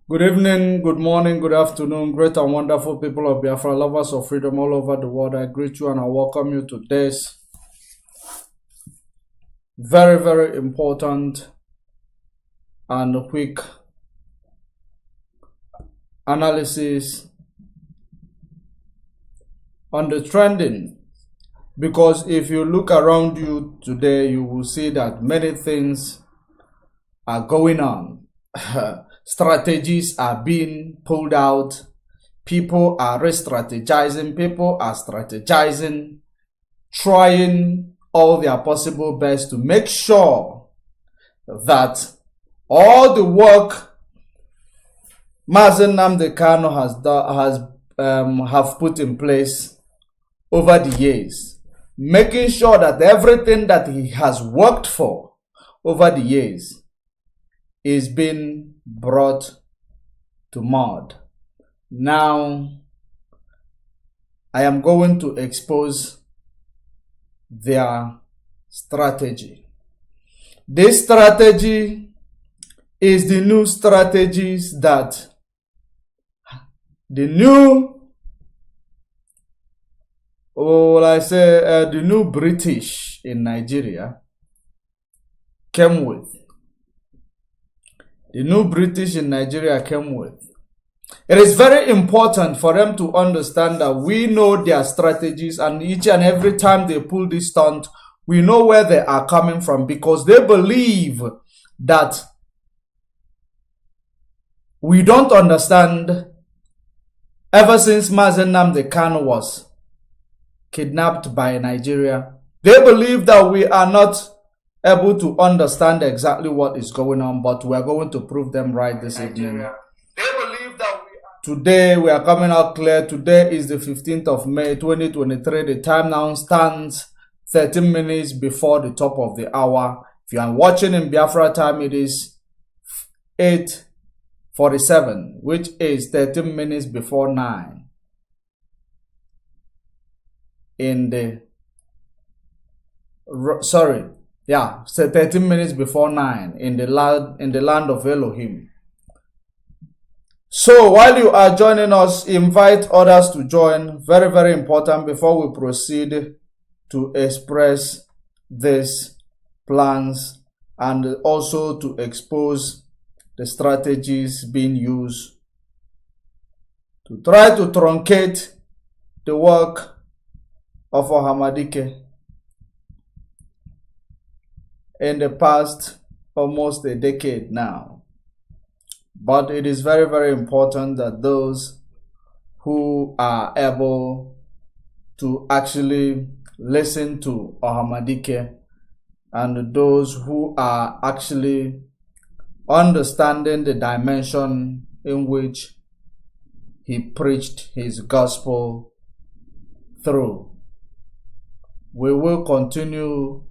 Good evening, good morning, good afternoon, great and wonderful people of Biafra, lovers of freedom all over the world. I greet you and I welcome you to this very, very important and quick analysis on the trending. Because if you look around you today, you will see that many things are going on. Strategies are being pulled out. People are re-strategizing. People are strategizing, trying all their possible best to make sure that all the work Mazen Nnamdi Kanu have put in place over the years, making sure that everything that he has worked for over the years is being brought to mud. Now, I am going to expose their strategy. This strategy is the new strategies that the new British in Nigeria came with. The new British in Nigeria came with. It is very important for them to understand that we know their strategies, and each and every time they pull this stunt, we know where they are coming from, because they believe that we don't understand. Ever since Mazen Nnamdi Kanu was kidnapped by Nigeria, they believe that we are not able to understand exactly what is going on, but we are going to prove them right this evening. They believe that today we are coming out clear. Today is the 15th of May 2023. The time now stands 13 minutes before the top of the hour. If you are watching in Biafra time, it is 8:47, which is 13 minutes before 9 in the 13 minutes before 9 in the land of Elohim. So while you are joining us, invite others to join. Very, very important before we proceed to express these plans and also to expose the strategies being used to try to truncate the work of Ohamadike in the past almost a decade now. But it is very, very important that those who are able to actually listen to Ohamadike and those who are actually understanding the dimension in which he preached his gospel through, we will continue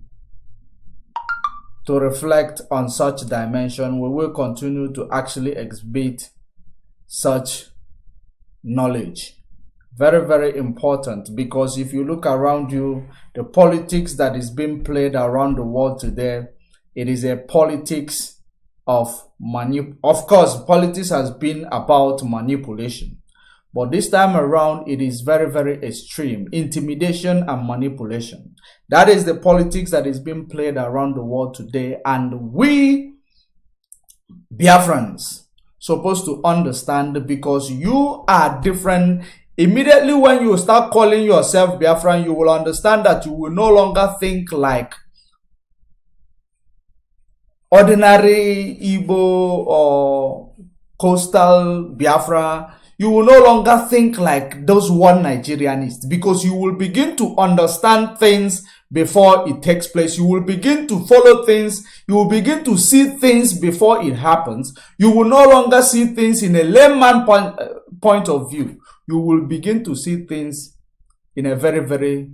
to reflect on such dimension. We will continue to actually exhibit such knowledge. Very, very important, because if you look around you, the politics that is being played around the world today, it is a politics of Of course, politics has been about manipulation. But this time around, it is very, very extreme. Intimidation and manipulation. That is the politics that is being played around the world today. And we, Biafrans, supposed to understand, because you are different. Immediately when you start calling yourself Biafran, you will understand that you will no longer think like ordinary Igbo or coastal Biafra. You will no longer think like those one Nigerianists, because you will begin to understand things before it takes place. You will begin to follow things. You will begin to see things before it happens. You will no longer see things in a layman point of view. You will begin to see things in a very, very,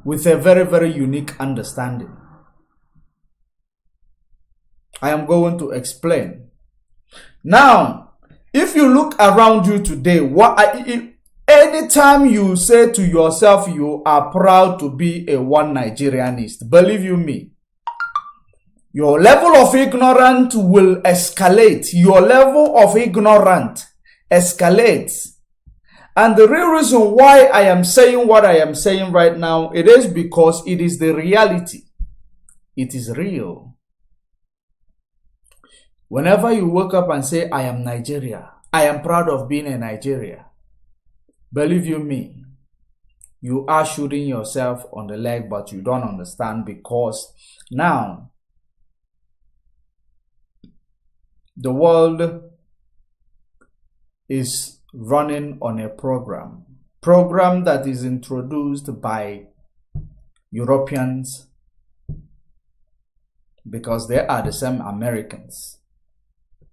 with a very, very unique understanding. I am going to explain. Now, if you look around you today, anytime you say to yourself you are proud to be a one Nigerianist, believe you me, your level of ignorance will escalate. Your level of ignorance escalates. And the real reason why I am saying what I am saying right now, it is because it is the reality. It is real. Whenever you wake up and say, I am Nigeria, I am proud of being a Nigeria, believe you me, you are shooting yourself on the leg, but you don't understand, because now the world is running on a program that is introduced by Europeans, because they are the same Americans.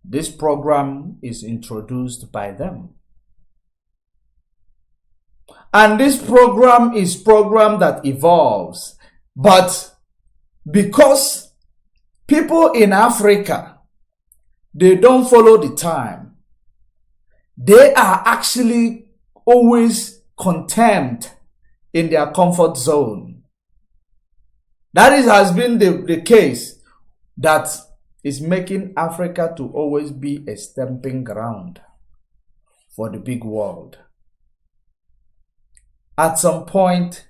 This program is introduced by them. And this program is program that evolves. But because people in Africa, they don't follow the time, they are actually always content in their comfort zone. That has been the case that is making Africa to always be a stamping ground for the big world. At some point,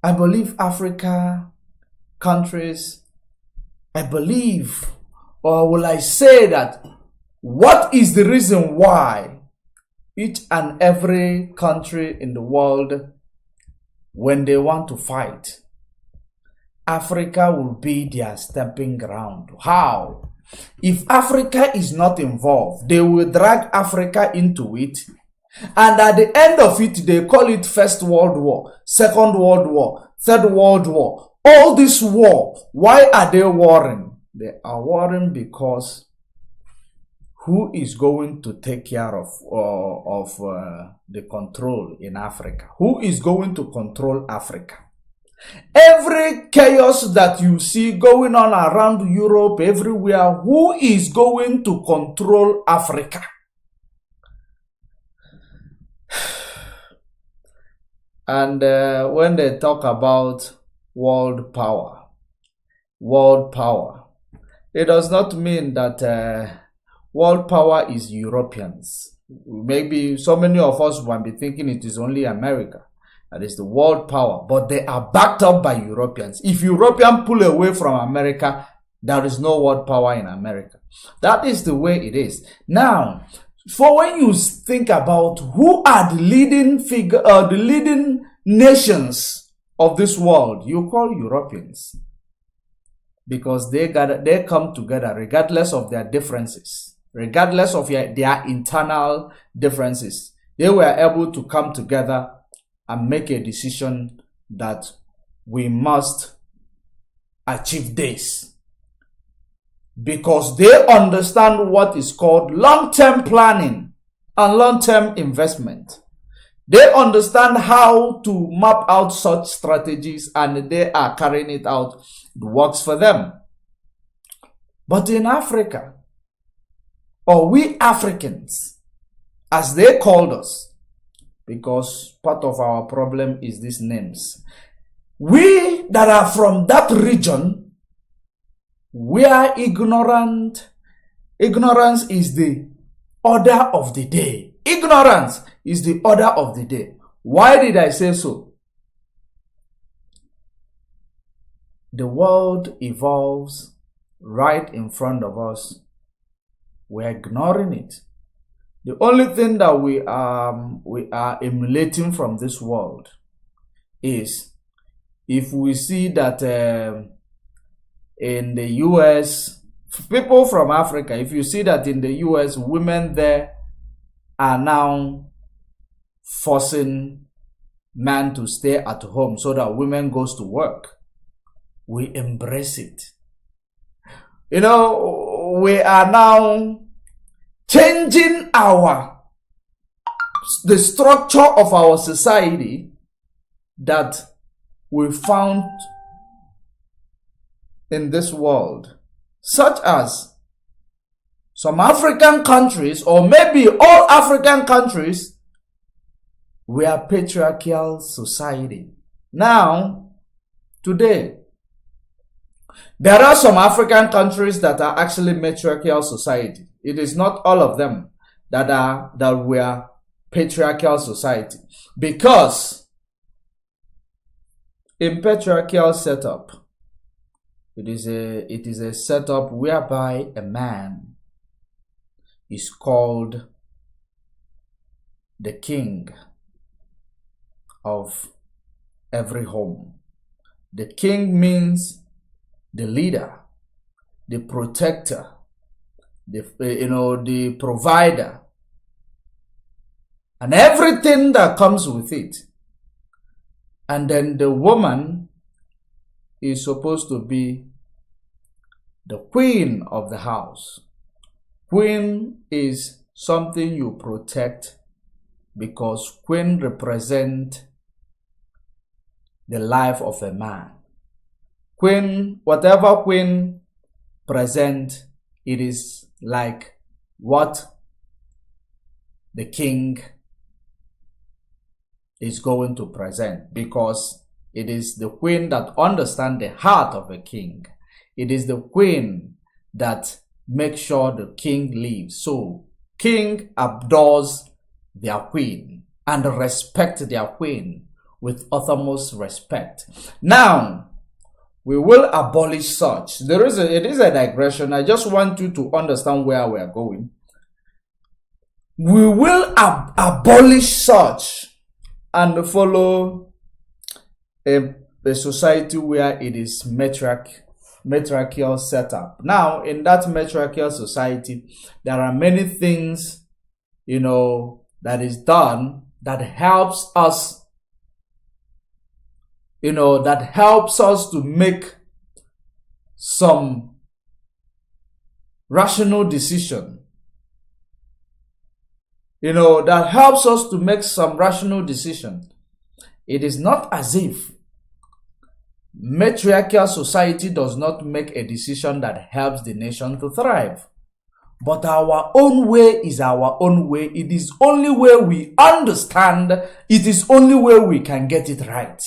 I believe Africa countries, I believe, or will I say that, what is the reason why each and every country in the world, when they want to fight, Africa will be their stepping ground? How? If Africa is not involved, they will drag Africa into it. And at the end of it, they call it First World War, Second World War, Third World War. All this war, why are they warring? They are warring because who is going to take care of the control in Africa? Who is going to control Africa? Every chaos that you see going on around Europe, everywhere, who is going to control Africa? And when they talk about world power, it does not mean that world power is Europeans. Maybe so many of us might be thinking it is only America that is the world power, but they are backed up by Europeans. If Europeans pull away from America, there is no world power in America. That is the way it is. Now, for when you think about who are the leading figure, the leading nations of this world, you call Europeans, because they come together regardless of their differences. Regardless of their internal differences, they were able to come together and make a decision that we must achieve this. Because they understand what is called long-term planning and long-term investment. They understand how to map out such strategies, and they are carrying it out. It works for them. But in Africa, or we Africans, as they called us, because part of our problem is these names. We that are from that region, we are ignorant. Ignorance is the order of the day. Ignorance is the order of the day. Why did I say so? The world evolves right in front of us. We're ignoring it. The only thing that we are emulating from this world is if we see that in the US, people from Africa, if you see that in the US, women there are now forcing men to stay at home so that women goes to work, we embrace it. You know, we are now changing the structure of our society that we found in this world, such as some African countries, or maybe all African countries, we are patriarchal society. Now, today, There are some African countries that are actually matriarchal society. It is not all of them that were patriarchal society, because in patriarchal setup, it is a setup whereby a man is called the king of every home. The king means the leader, the protector, the provider, and everything that comes with it. And then the woman is supposed to be the queen of the house. Queen is something you protect, because queen represent the life of a man. Queen, whatever queen present, it is like what the king is going to present, because it is the queen that understands the heart of a king. It is the queen that makes sure the king lives. So king adores their queen and respect their queen with uttermost respect. Now, we will abolish such. It is a digression. I just want you to understand where we are going. We will abolish such and follow a society where it is matriarchal setup. Now, in that matriarchal society, there are many things, that is done that helps us, to make some rational decision. That helps us to make some rational decision. It is not as if matriarchal society does not make a decision that helps the nation to thrive. But our own way is our own way. It is only where we understand. It is only where we can get it right.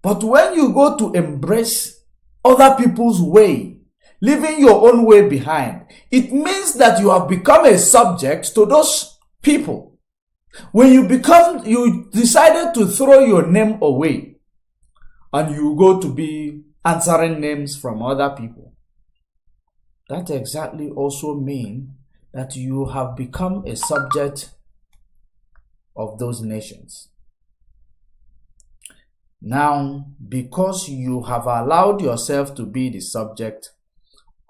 But when you go to embrace other people's way, leaving your own way behind, it means that you have become a subject to those people. When you decided to throw your name away and you go to be answering names from other people, that exactly also means that you have become a subject of those nations. Now, because you have allowed yourself to be the subject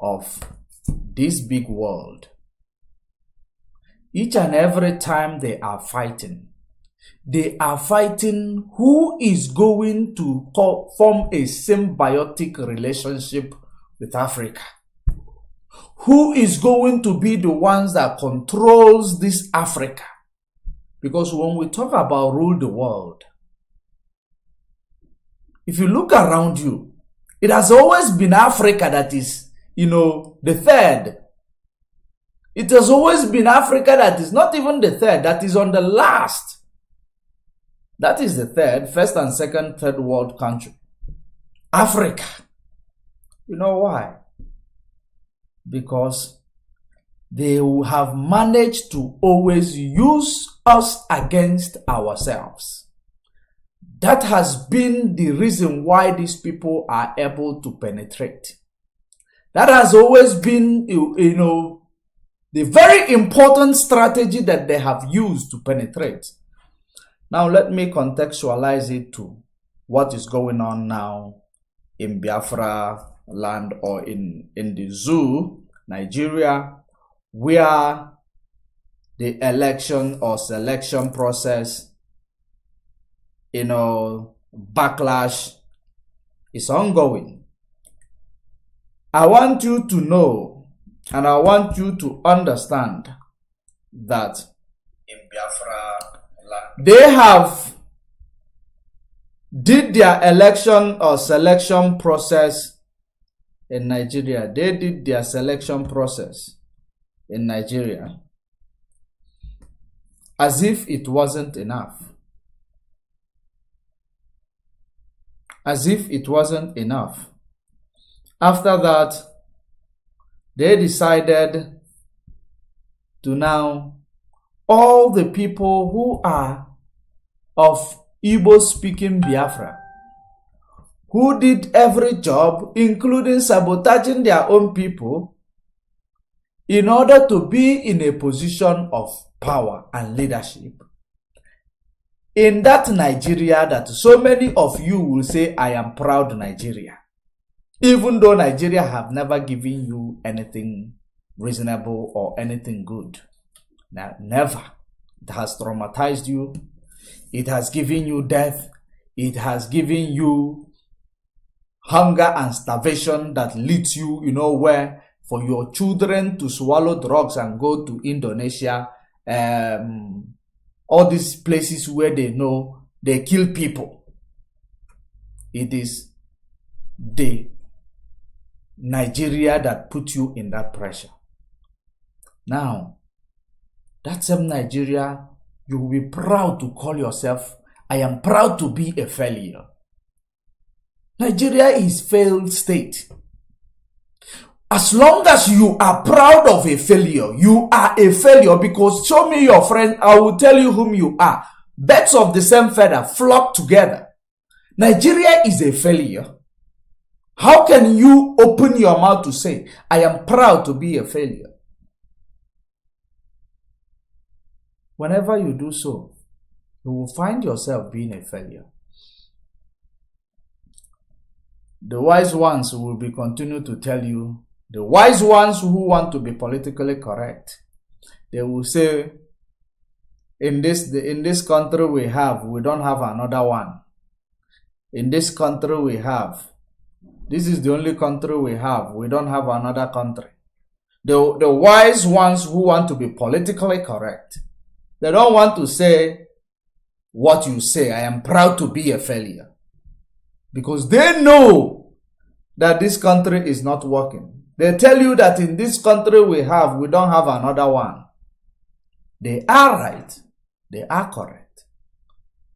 of this big world, each and every time they are fighting who is going to form a symbiotic relationship with Africa. Who is going to be the ones that controls this Africa? Because when we talk about rule the world, if you look around you, it has always been Africa that is, the third. It has always been Africa that is not even the third, that is on the last. That is the first and second, third world country. Africa. You know why? Because they have managed to always use us against ourselves. That has been the reason why these people are able to penetrate. That has always been, the very important strategy that they have used to penetrate. Now, let me contextualize it to what is going on now in Biafra land, or in the zoo, Nigeria, where the election or selection process, backlash is ongoing. I want you to know, and I want you to understand that in Biafra land, they have did their election or selection process in Nigeria. They did their selection process in Nigeria as if it wasn't enough. As if it wasn't enough. After that, they decided to now, all the people who are of Igbo-speaking Biafra, who did every job, including sabotaging their own people, in order to be in a position of power and leadership, in that Nigeria that so many of you will say, I am proud Nigeria, even though Nigeria have never given you anything reasonable or anything good. Now, never. It has traumatized you. It has given you death. It has given you hunger and starvation that leads you, where, for your children to swallow drugs and go to Indonesia, all these places where they know they kill people. It is the Nigeria that put you in that pressure. Now, that same Nigeria, you will be proud to call yourself, I am proud to be a failure. Nigeria is failed state. As long as you are proud of a failure, you are a failure, because show me your friend, I will tell you whom you are. Birds of the same feather flock together. Nigeria is a failure. How can you open your mouth to say, I am proud to be a failure? Whenever you do so, you will find yourself being a failure. The wise ones will be continue to tell you, the wise ones who want to be politically correct, they will say, in this country we don't have another one. In this country we have, this is the only country we don't have another country. The wise ones who want to be politically correct, they don't want to say what you say, I am proud to be a failure. Because they know that this country is not working. They tell you that in this country we don't have another one. They are right. They are correct.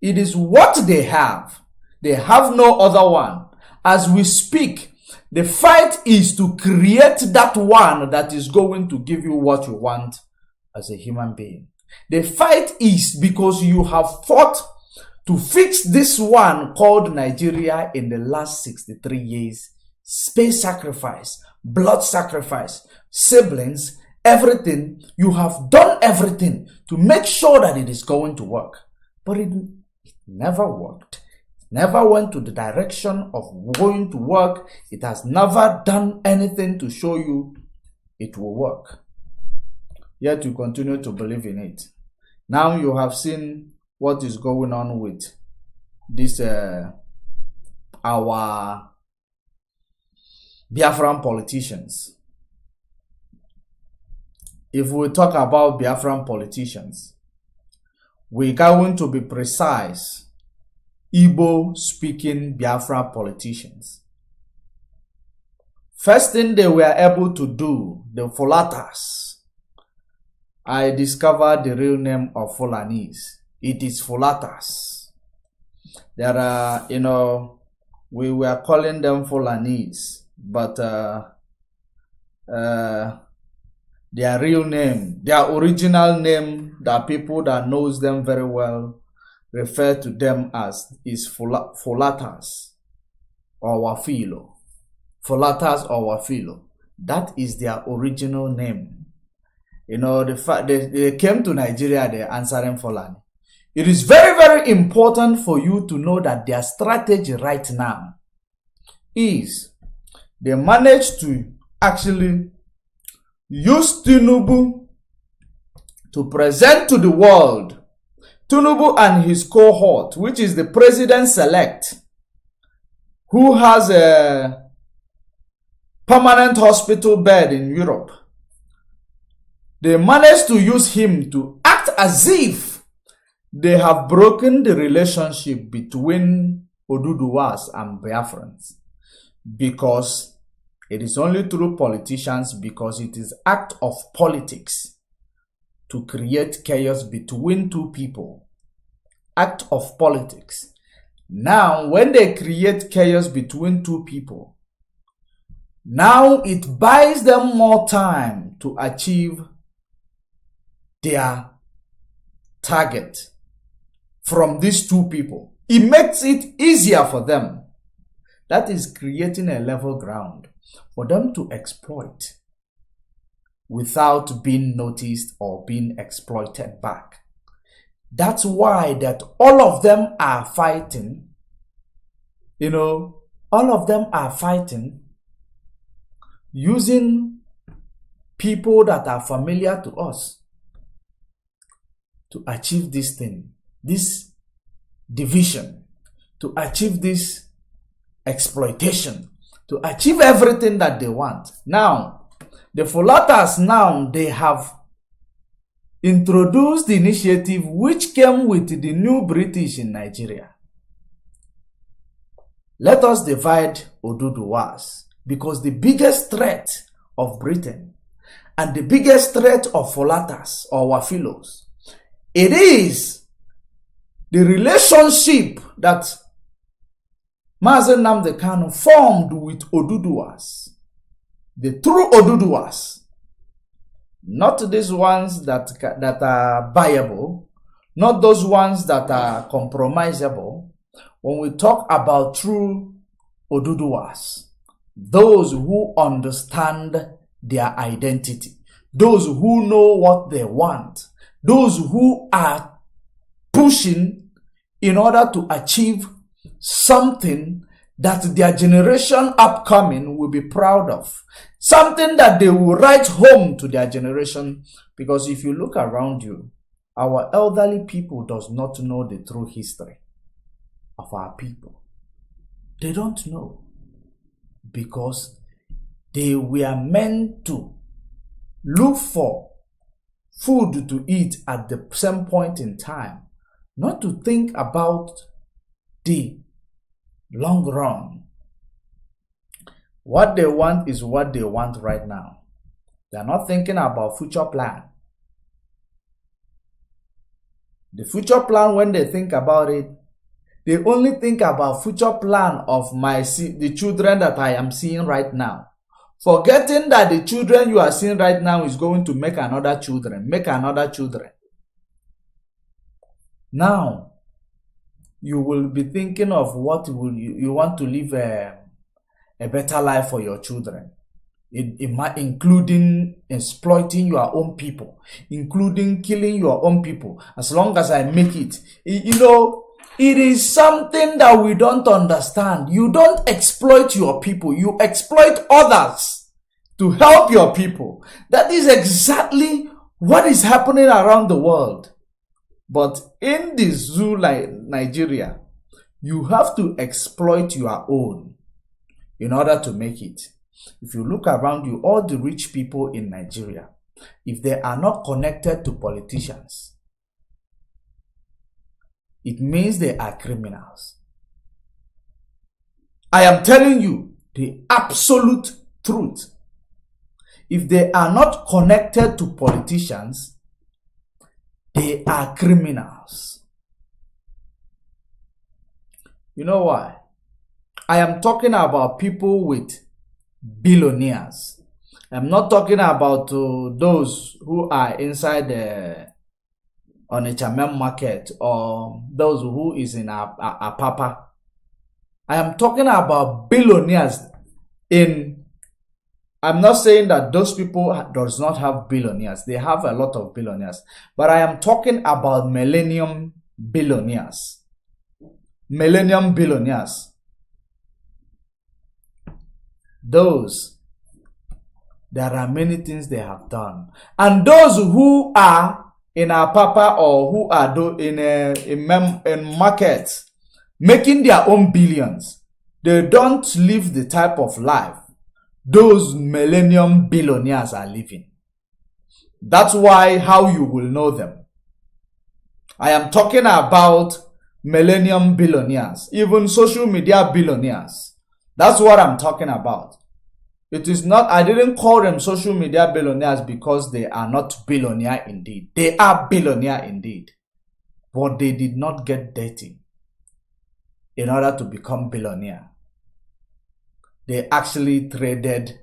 It is what they have. They have no other one. As we speak, the fight is to create that one that is going to give you what you want as a human being. The fight is because you have fought to fix this one called Nigeria in the last 63 years. Space sacrifice, blood sacrifice, siblings, everything. You have done everything to make sure that it is going to work. But it never worked. It never went to the direction of going to work. It has never done anything to show you it will work. Yet you continue to believe in it. Now you have seen what is going on with this our Biafran politicians. If we talk about Biafran politicians, we're going to be precise. Igbo-speaking Biafra politicians. First thing they were able to do, the Fulatas. I discovered the real name of Fulanese. It is Fulatas. There are, we were calling them Fulanese, but their real name, their original name, that people that knows them very well refer to them as is Fulatas or Wafilo. Fulatas or Wafilo. That is their original name. The fact they came to Nigeria, they're answering Fulani. It is very, very important for you to know that their strategy right now is they managed to actually use Tinubu to present to the world Tinubu and his cohort, which is the president-elect, who has a permanent hospital bed in Europe. They managed to use him to act as if they have broken the relationship between Oduduwas and Biafrans, because it is only through politicians, because it is act of politics to create chaos between two people. Act of politics. Now, when they create chaos between two people, Now it buys them more time to achieve their target from these two people. It makes it easier for them. That is creating a level ground for them to exploit without being noticed or being exploited back. That's why that all of them are fighting. All of them are fighting using people that are familiar to us to achieve this thing, this division, to achieve this exploitation, to achieve everything that they want. Now, the Fulatas now, they have introduced the initiative which came with the new British in Nigeria. Let us divide Oduduwas, because the biggest threat of Britain and the biggest threat of Fulatas or Wafilos, it is the relationship that Mazen Nnamdi Kanu formed with Oduduwas, the true Oduduwas, not these ones that are buyable, not those ones that are compromisable. When we talk about true Oduduwas, those who understand their identity, those who know what they want, those who are pushing in order to achieve something that their generation upcoming will be proud of, something that they will write home to their generation. Because if you look around you, our elderly people does not know the true history of our people. They don't know, because they were meant to look for food to eat at the same point in time, not to think about the long run. What they want is what they want right now. They are not thinking about future plan. The future plan, when they think about it, they only think about future plan of the children that I am seeing right now, forgetting that the children you are seeing right now is going to make another children. Now, you will be thinking of what you want to live a better life for your children, including exploiting your own people, including killing your own people. As long as I make it, it is something that we don't understand. You don't exploit your people. You exploit others to help your people. That is exactly what is happening around the world. But in the zoo like Nigeria, you have to exploit your own in order to make it. If you look around you, all the rich people in Nigeria, if they are not connected to politicians, it means they are criminals. I am telling you the absolute truth. If they are not connected to politicians, they are criminals. You know why? I am talking about people with billionaires. I'm not talking about those who are inside the on a Chamem market or those who is in a papa. I am talking about billionaires I'm not saying that those people does not have billionaires. They have a lot of billionaires. But I am talking about millennium billionaires. Millennium billionaires. Those, there are many things they have done. And those who are in a papa or who are in markets making their own billions, they don't live the type of life those millennium billionaires are living. That's why how you will know them. I am talking about millennium billionaires, even social media billionaires. That's what I'm talking about. It is not, I didn't call them social media billionaires because they are not billionaire indeed. They are billionaire indeed. But they did not get dirty in order to become billionaire. they actually traded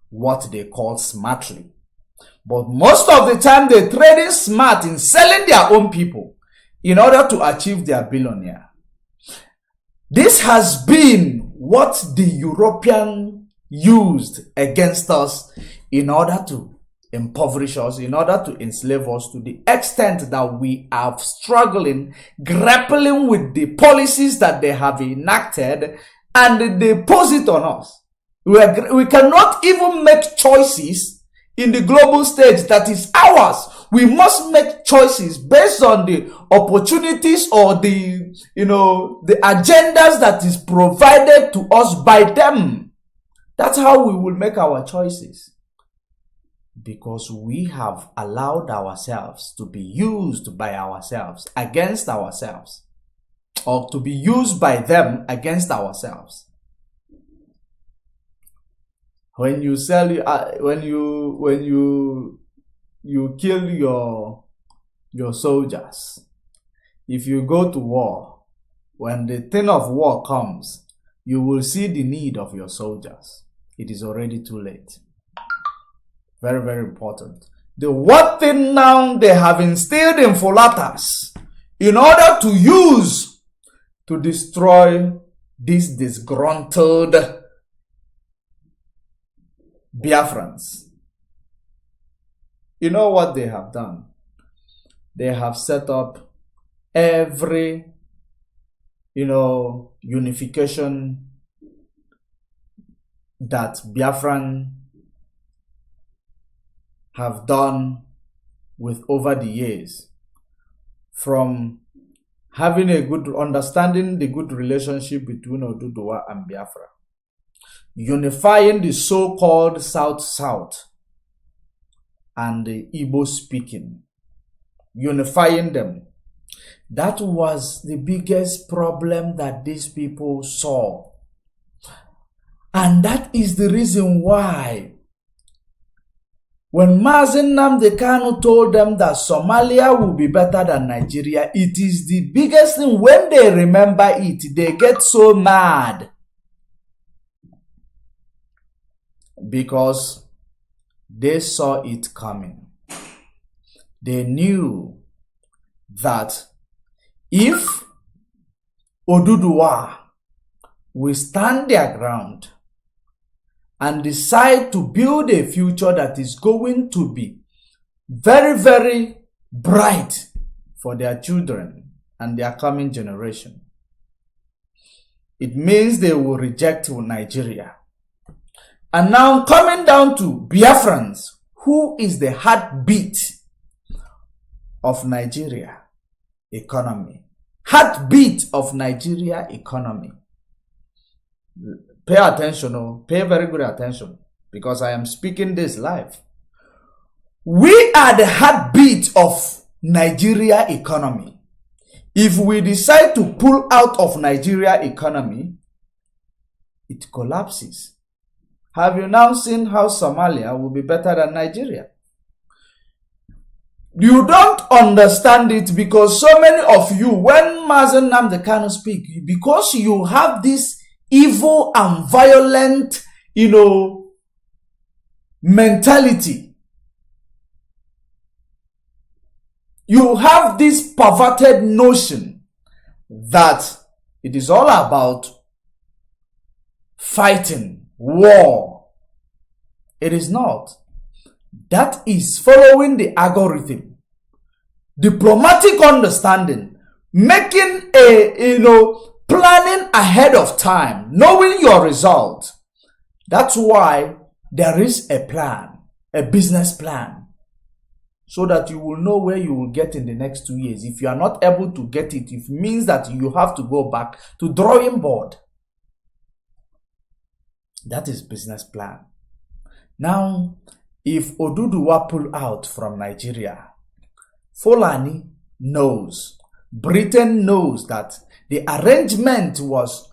what they call smartly. But most of the time, they're trading smart in selling their own people in order to achieve their billionaire. This has been what the European used against us in order to impoverish us, in order to enslave us, to the extent that we are struggling, grappling with the policies that they have enacted, and they pose it on us. We cannot even make choices in the global stage that is ours. We must make choices based on the opportunities or the agendas that is provided to us by them. That's how we will make our choices. Because we have allowed ourselves to be used by ourselves against ourselves, or to be used by them against ourselves. When you sell, when you kill your soldiers, if you go to war, when the thing of war comes, you will see the need of your soldiers. It is already too late. Very, very important. The one thing now they have instilled in Fulatas in order to use to destroy these disgruntled Biafrans. You know what they have done? They have set up every, unification that Biafran have done with over the years, from having a good understanding, the good relationship between Oduduwa and Biafra, unifying the so-called South-South and the Igbo speaking, unifying them. That was the biggest problem that these people saw. And that is the reason why when Mazen Nnamdi Kanu told them that Somalia will be better than Nigeria, it is the biggest thing. When they remember it, they get so mad. Because they saw it coming. They knew that if Oduduwa will stand their ground and decide to build a future that is going to be very, very bright for their children and their coming generation, it means they will reject Nigeria. And now coming down to Biafrans, who is the heartbeat of Nigeria economy. Heartbeat of Nigeria economy. Pay attention, pay very good attention, because I am speaking this live. We are the heartbeat of Nigeria economy. If we decide to pull out of Nigeria economy, it collapses. Have you now seen how Somalia will be better than Nigeria? You don't understand it because so many of you, when Mazen Nnamdi Kanu speak, because you have this evil and violent, mentality. You have this perverted notion that it is all about fighting, war. It is not. That is following the algorithm, diplomatic understanding, making planning ahead of time, knowing your result. That's why there is a plan, a business plan, so that you will know where you will get in the next 2 years. If you are not able to get it, it means that you have to go back to drawing board. That is business plan. Now, if Oduduwa pull out from Nigeria, Fulani knows, Britain knows that the arrangement was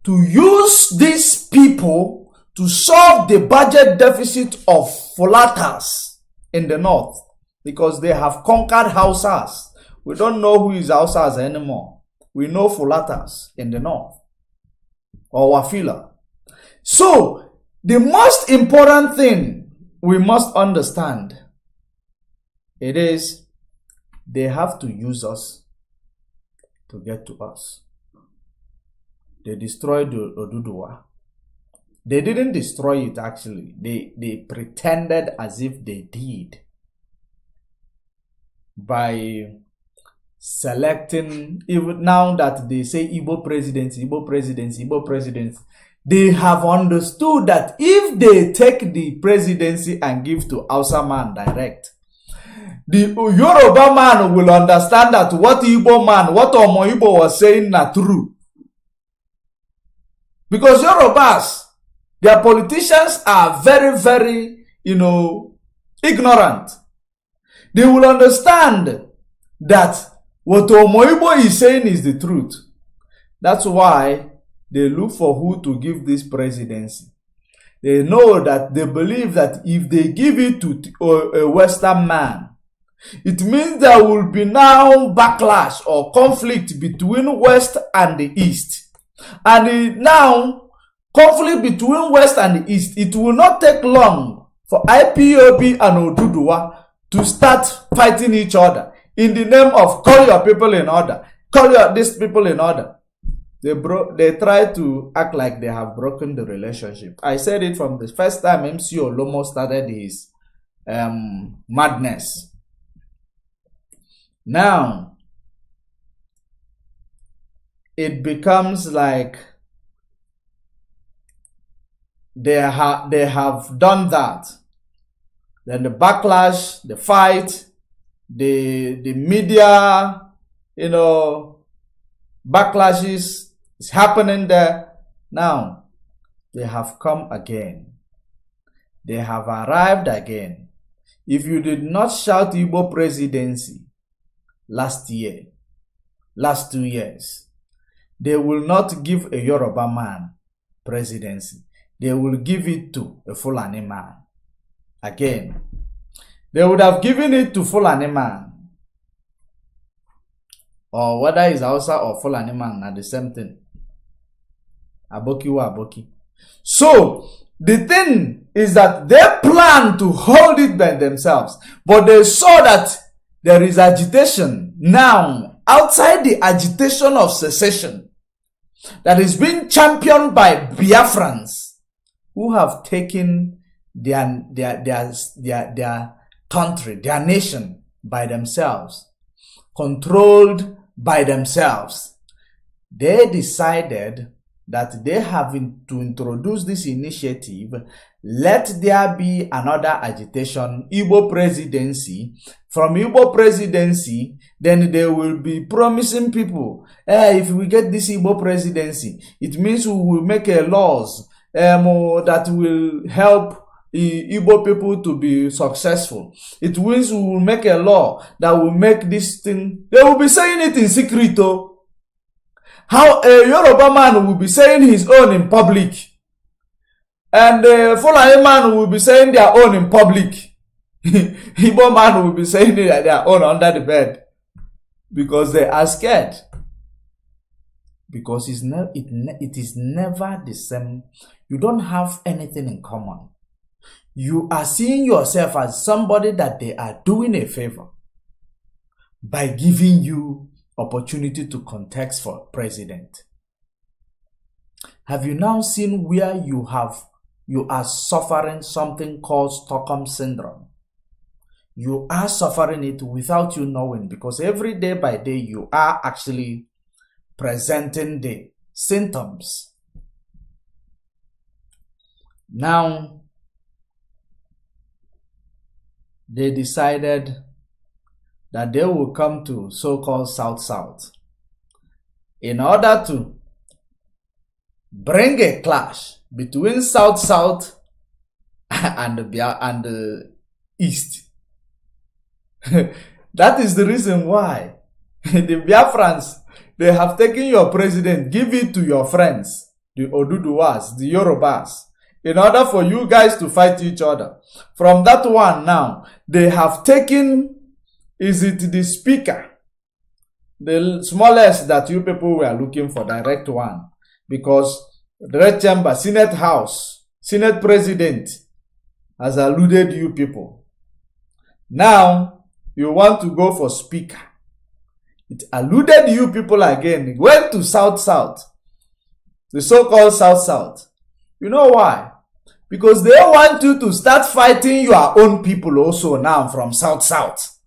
to use these people to solve the budget deficit of Fulatas in the north, because they have conquered Hausas. We don't know who is Hausas anymore. We know Fulatas in the north, or Wafila. So, the most important thing we must understand, it is they have to use us to get to us. They destroyed Oduduwa. They didn't destroy it actually. They pretended as if they did by selecting, even now that they say Igbo presidency, Igbo presidency, Igbo presidency, they have understood that if they take the presidency and give to Hausa man direct, the Yoruba man will understand that what Igbo man, what Omo Igbo was saying not true. Because Yorubas, their politicians are very, very, ignorant. They will understand that what Omo Igbo is saying is the truth. That's why they look for who to give this presidency. They know that they believe that if they give it to a Western man, it means there will be now backlash or conflict between West and the East. And now, conflict between West and the East, it will not take long for IPOB and Oduduwa to start fighting each other in the name of call your people in order, call these people in order. They try to act like they have broken the relationship. I said it from the first time MC Olomo started his madness. Now, it becomes like they have done that. Then the backlash, the fight, the media, backlashes is happening there. Now, they have come again. They have arrived again. If you did not shout Igbo presidency last 2 years, they will not give a Yoruba man presidency. They will give it to a Fulani man. Again, they would have given it to Fulani man. Or whether it's Hausa or Fulani man, are the same thing. Aboki wa Aboki. So, the thing is that they plan to hold it by themselves. But they saw that there is agitation now outside the agitation of secession that is being championed by Biafrans who have taken their country, their nation by themselves, controlled by themselves. They decided that they have to introduce this initiative. Let there be another agitation, Igbo presidency. From Igbo presidency, then they will be promising people, if we get this Igbo presidency, it means we will make a laws that will help Igbo people to be successful. It means we will make a law that will make this thing. They will be saying it in secret. How a Yoruba man will be saying his own in public, and a Fulani man will be saying their own in public. Igbo man will be saying their own under the bed because they are scared. Because it is never the same. You don't have anything in common. You are seeing yourself as somebody that they are doing a favor by giving you opportunity to contest for president. Have you now seen where you are suffering something called Stockholm syndrome? You are suffering it without you knowing, because every day by day you are actually presenting the symptoms. Now, they decided that they will come to so-called South-South in order to bring a clash between South-South and the East. That is the reason why the Biafrans, they have taken your president, give it to your friends, the Oduduwas, the Yorubas, in order for you guys to fight each other. From that one now, they have taken, is it the speaker? The smallest that you people were looking for, direct one. Because the Red Chamber, Senate House, Senate President has alluded you people. Now, you want to go for Speaker. It alluded you people again. It went to South, the so-called South. You know why? Because they want you to start fighting your own people also now from South.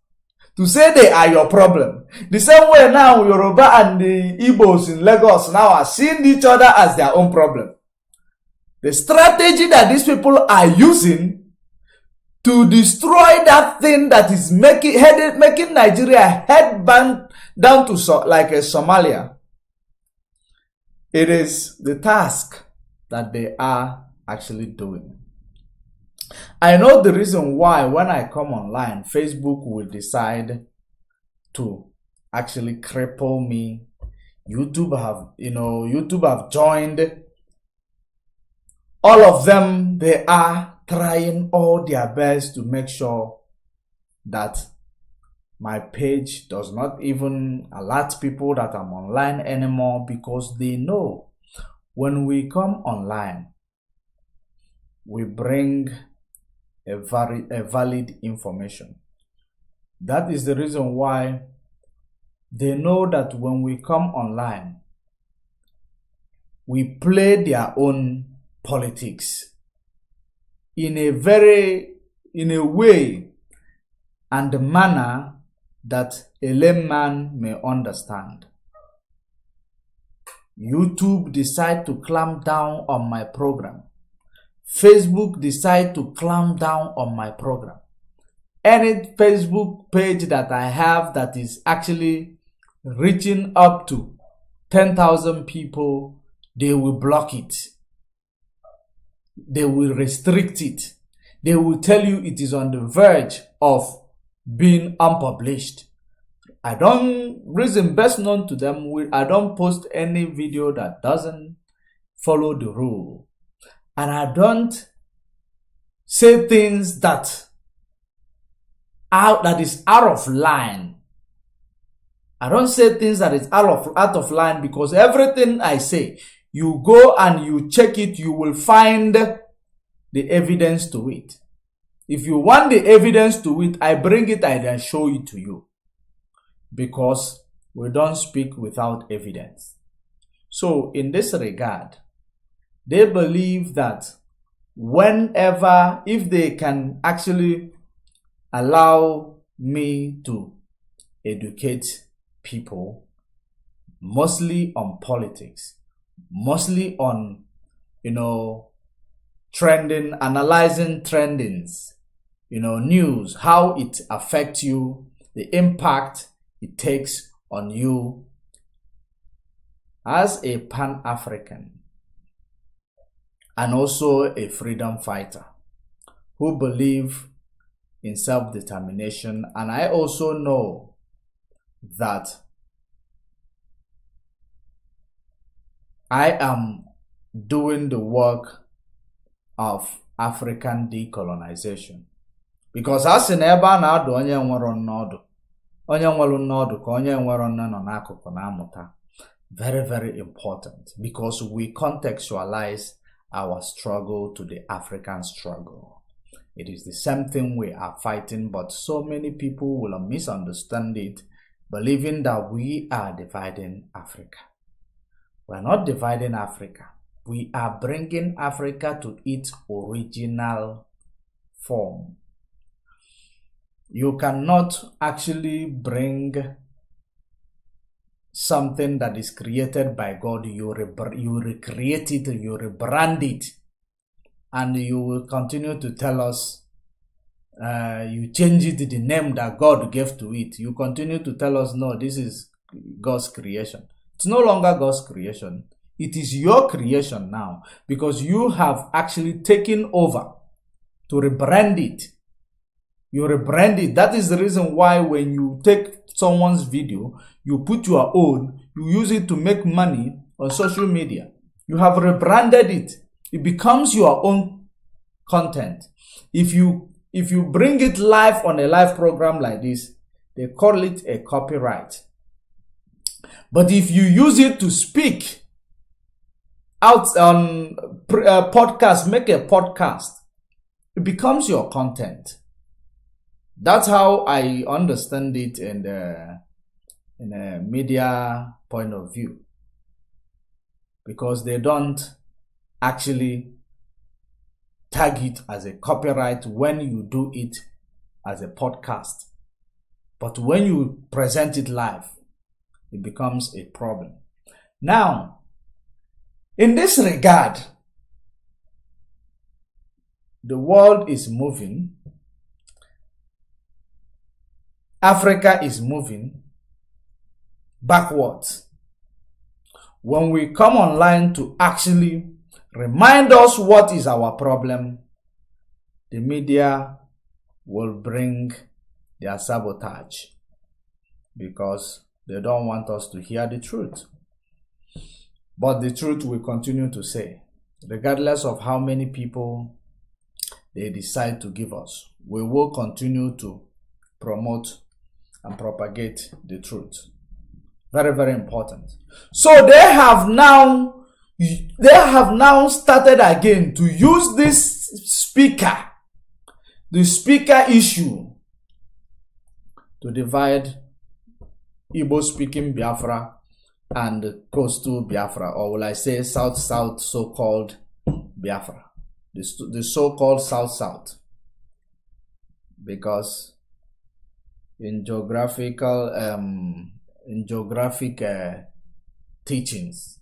To say they are your problem. The same way now Yoruba and the igbos in Lagos now are seeing each other as their own problem. The strategy that these people are using to destroy that thing that is making Nigeria headband down to like a Somalia. It is the task that they are actually doing. I know the reason why when I come online, Facebook will decide to actually cripple me. YouTube have joined. All of them, they are trying all their best to make sure that my page does not even alert people that I'm online anymore, because they know when we come online, we bring a valid information. That is the reason why they know that when we come online, we play their own politics in a way and a manner that a layman may understand. YouTube decide to clamp down on my program. Facebook decide to clamp down on my program. Any Facebook page that I have that is actually reaching up to 10,000 people, they will block it. They will restrict it. They will tell you it is on the verge of being unpublished. Reason best known to them, I don't post any video that doesn't follow the rule. And I don't say things that is out of line. I don't say things that is out of line, because everything I say, you go and you check it, you will find the evidence to it. If you want the evidence to it, I bring it, I then show it to you. Because we don't speak without evidence. So in this regard, they believe that if they can actually allow me to educate people, mostly on politics, mostly on, trending, analyzing trendings, news, how it affects you, the impact it takes on you as a Pan-African and also a freedom fighter who believe in self-determination. And I also know that I am doing the work of African decolonization. Because as in ebe na-adụ onye nwere n'ọdụ, onye nwere n'ọdụ ka onye nwere nne nọ n'akụkụ na-amụta. Very, very important, because we contextualize our struggle to the African struggle. It is the same thing we are fighting, but so many people will misunderstand it, believing that we are dividing Africa. We are not dividing Africa. We are bringing Africa to its original form. You cannot actually bring something that is created by God, you recreate it, you rebrand it, and you will continue to tell us you change it the name that God gave to it. You continue to tell us, no, this is God's creation. It's no longer God's creation. It is your creation now, because you have actually taken over to rebrand it. You rebrand it. That is the reason why when you take someone's video, you put your own, you use it to make money on social media. You have rebranded it. It becomes your own content. If you bring it live on a live program like this, they call it a copyright. But if you use it to speak out on podcast, make a podcast. It becomes your content. That's how I understand it in a media point of view. Because they don't actually tag it as a copyright when you do it as a podcast. But when you present it live, it becomes a problem. Now, in this regard, the world is moving. Africa is moving backwards. When we come online to actually remind us what is our problem, the media will bring their sabotage because they don't want us to hear the truth. But the truth we continue to say, regardless of how many people they decide to give us, we will continue to promote and propagate the truth. Very, very important. So they have now started again to use this the speaker issue, to divide Igbo speaking Biafra and coastal Biafra, or will I say South-South so-called Biafra, the so-called South-South, because in geographic teachings,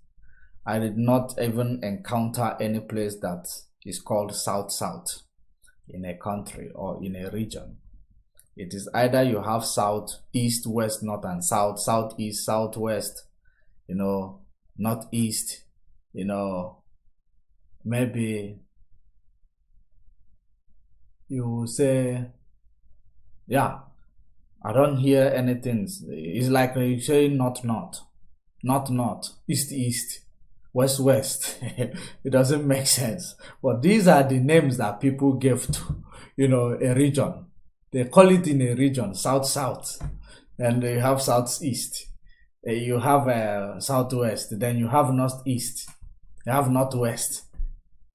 I did not even encounter any place that is called South-South in a country or in a region. It is either you have South, East, West, North, and South, Southeast, Southwest, Northeast, maybe you say, yeah, I don't hear anything. It's like you say North, East, West. It doesn't make sense. But these are the names that people give to, a region. They call it in a region, South, and they have Southeast. You have Southwest, then you have Northeast, you have Northwest.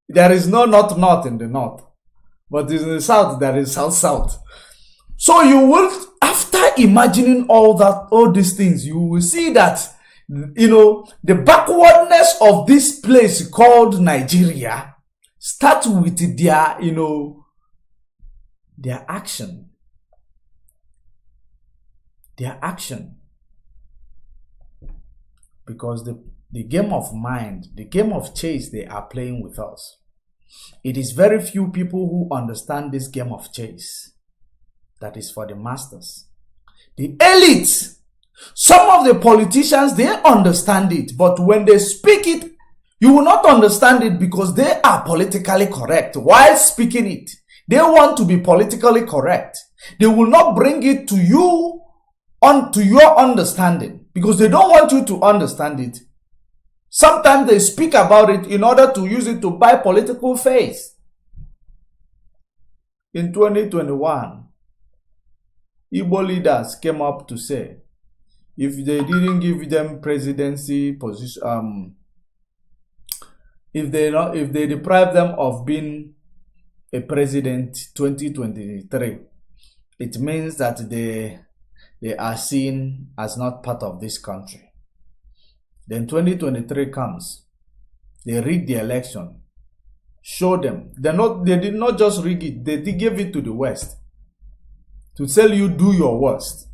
There is no North in the North, but in the South, there is South. So you will, after imagining all these things, you will see that, the backwardness of this place called Nigeria starts with their action. Because the game of mind, the game of chess they are playing with us, it is very few people who understand this game of chess that is for the masters. The elite, some of the politicians, they understand it, but when they speak it, you will not understand it because they are politically correct while speaking it. They want to be politically correct. They will not bring it to you to your understanding because they don't want you to understand it. Sometimes they speak about it in order to use it to buy political face. In 2021, Igbo leaders came up to say, if they didn't give them presidency position, if they deprive them of being a president 2023, it means that they are seen as not part of this country. Then 2023 comes, they rig the election, show them. They did not just rig it, they gave it to the West to tell you do your worst.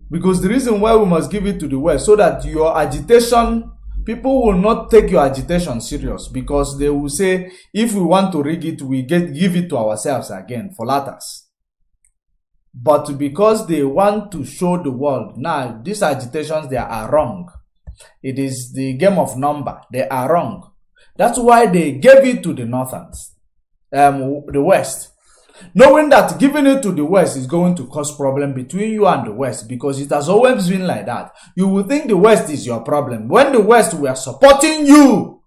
Because the reason why we must give it to the West, so that your agitation, people will not take your agitation serious, because they will say, if we want to rig it, we give it to ourselves again, Fulatas. But because they want to show the world, now these agitations, they are wrong. It is the game of number. They are wrong. That's why they gave it to the Northerns, the West. Knowing that giving it to the West is going to cause problem between you and the West, because it has always been like that. You will think the West is your problem. When the West were supporting you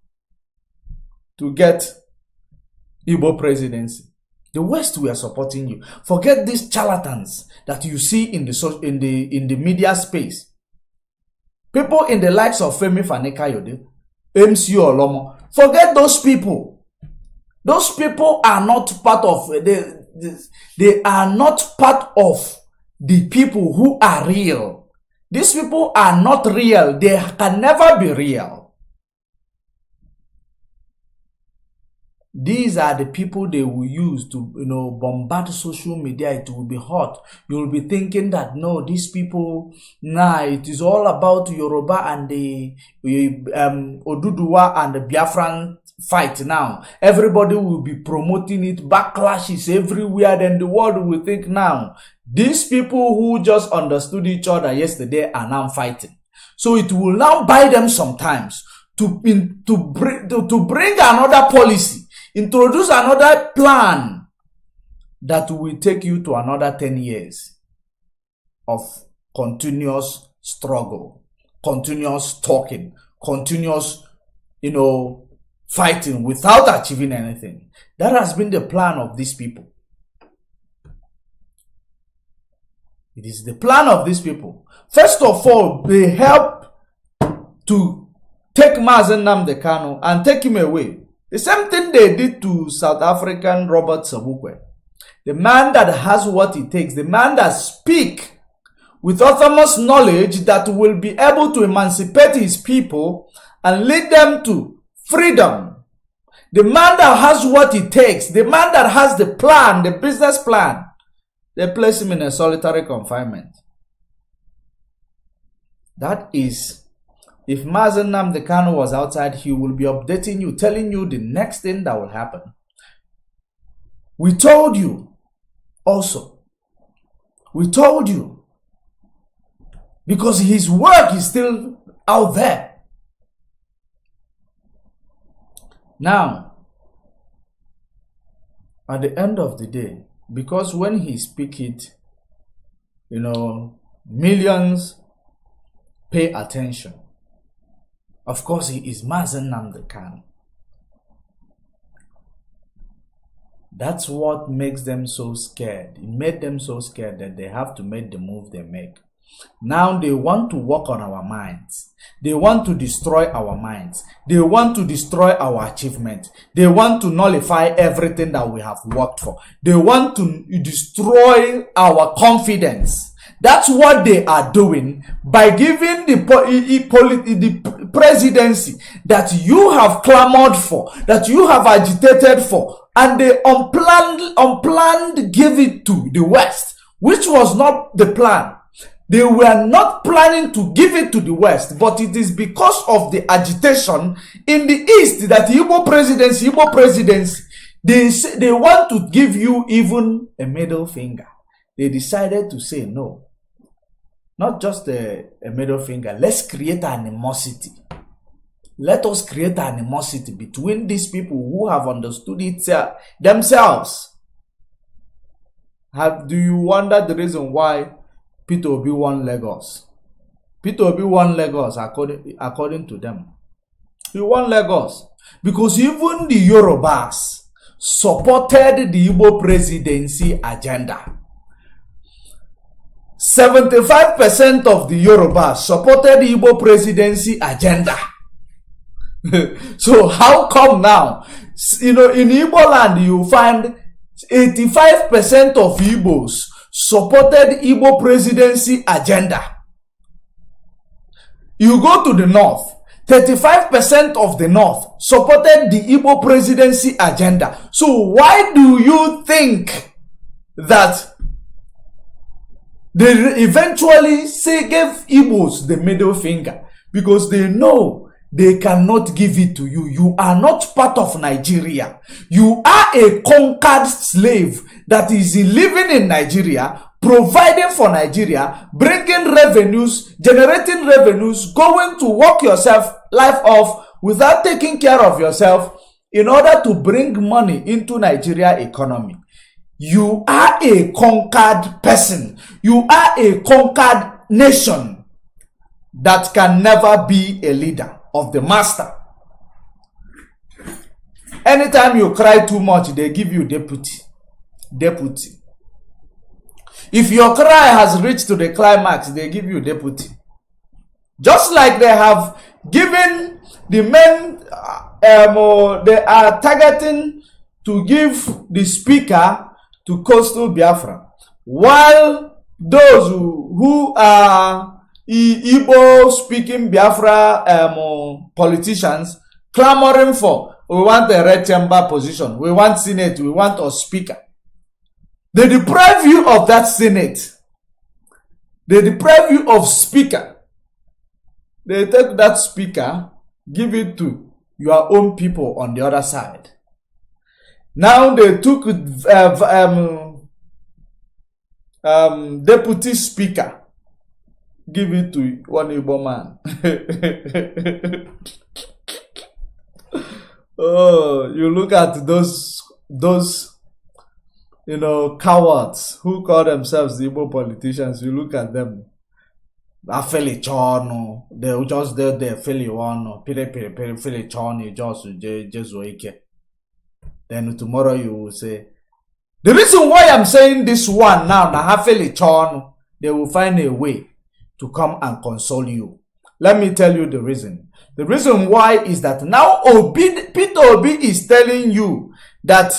to get Igbo presidency, the West were supporting you. Forget these charlatans that you see in the media space. People in the likes of Femi Fanekayode, MC Olomo, Forget those people. Those people are not part of they are not part of the people who are real. These people are not real. They can never be real. These are the people they will use to, bombard social media. It will be hot. You will be thinking that, no, these people, it is all about Yoruba and the Oduduwa and the Biafran fight now. Everybody will be promoting it. Backlash is everywhere. Then the world will think now, these people who just understood each other yesterday are now fighting. So it will now buy them sometimes to bring another policy. Introduce another plan that will take you to another 10 years of continuous struggle, continuous talking, continuous, fighting without achieving anything. That has been the plan of these people. It is the plan of these people. First of all, they help to take Mazen Nnamdi Kanu and take him away. The same thing they did to South African Robert Sobukwe. The man that has what it takes, the man that speaks with autonomous knowledge that will be able to emancipate his people and lead them to freedom. The man that has what it takes, the man that has the plan, the business plan, they place him in a solitary confinement. That is, if Mazen Nnamdi Kanu was outside, he will be updating you, telling you the next thing that will happen. We told you also. We told you. Because his work is still out there. Now, at the end of the day, because when he speaks it, millions pay attention. Of course, he is Mazen Nnamdi Kanu. That's what makes them so scared. It made them so scared that they have to make the move they make. Now they want to work on our minds. They want to destroy our minds. They want to destroy our achievement. They want to nullify everything that we have worked for. They want to destroy our confidence. That's what they are doing by giving the presidency that you have clamored for, that you have agitated for, and they unplanned give it to the West, which was not the plan. They were not planning to give it to the West, but it is because of the agitation in the East that Igbo presidency, they want to give you even a middle finger. They decided to say no. Not just a middle finger. Let's create animosity. Let us create animosity between these people who have understood it themselves. Do you wonder the reason why Peter Obi won Lagos? Peter Obi won Lagos according to them. He won Lagos because even the Yorubas supported the Igbo presidency agenda. 75% of the Yorubas supported the Igbo presidency agenda. So how come now, in Igbo land you find 85% of Igbos supported Igbo presidency agenda. You go to the north, 35% of the north supported the Igbo presidency agenda. So why do you think that they eventually gave Igbos the middle finger? Because they know they cannot give it to you. You are not part of Nigeria. You are a conquered slave that is living in Nigeria, providing for Nigeria, bringing revenues, generating revenues, going to work yourself life off without taking care of yourself in order to bring money into Nigeria economy. You are a conquered person. You are a conquered nation that can never be a leader of the master. Anytime you cry too much, they give you deputy. If your cry has reached to the climax, they give you deputy. Just like they have Giving the men, they are targeting to give the speaker to coastal Biafra, while those who are Igbo speaking Biafra politicians clamoring for, we want a red chamber position, we want Senate, we want a speaker. They deprive you of that Senate. They deprive you of speaker. They take that speaker, give it to your own people on the other side. Now they took deputy speaker, give it to one Igbo man. Oh, you look at those cowards who call themselves the Igbo politicians. You look at them. Afeli chono, they just there feli one, pere feli chono, just wake. Then tomorrow you will say, the reason why I'm saying this one now, na hafeli chono, they will find a way to come and console you. Let me tell you the reason. The reason why is that now Peter Obi is telling you that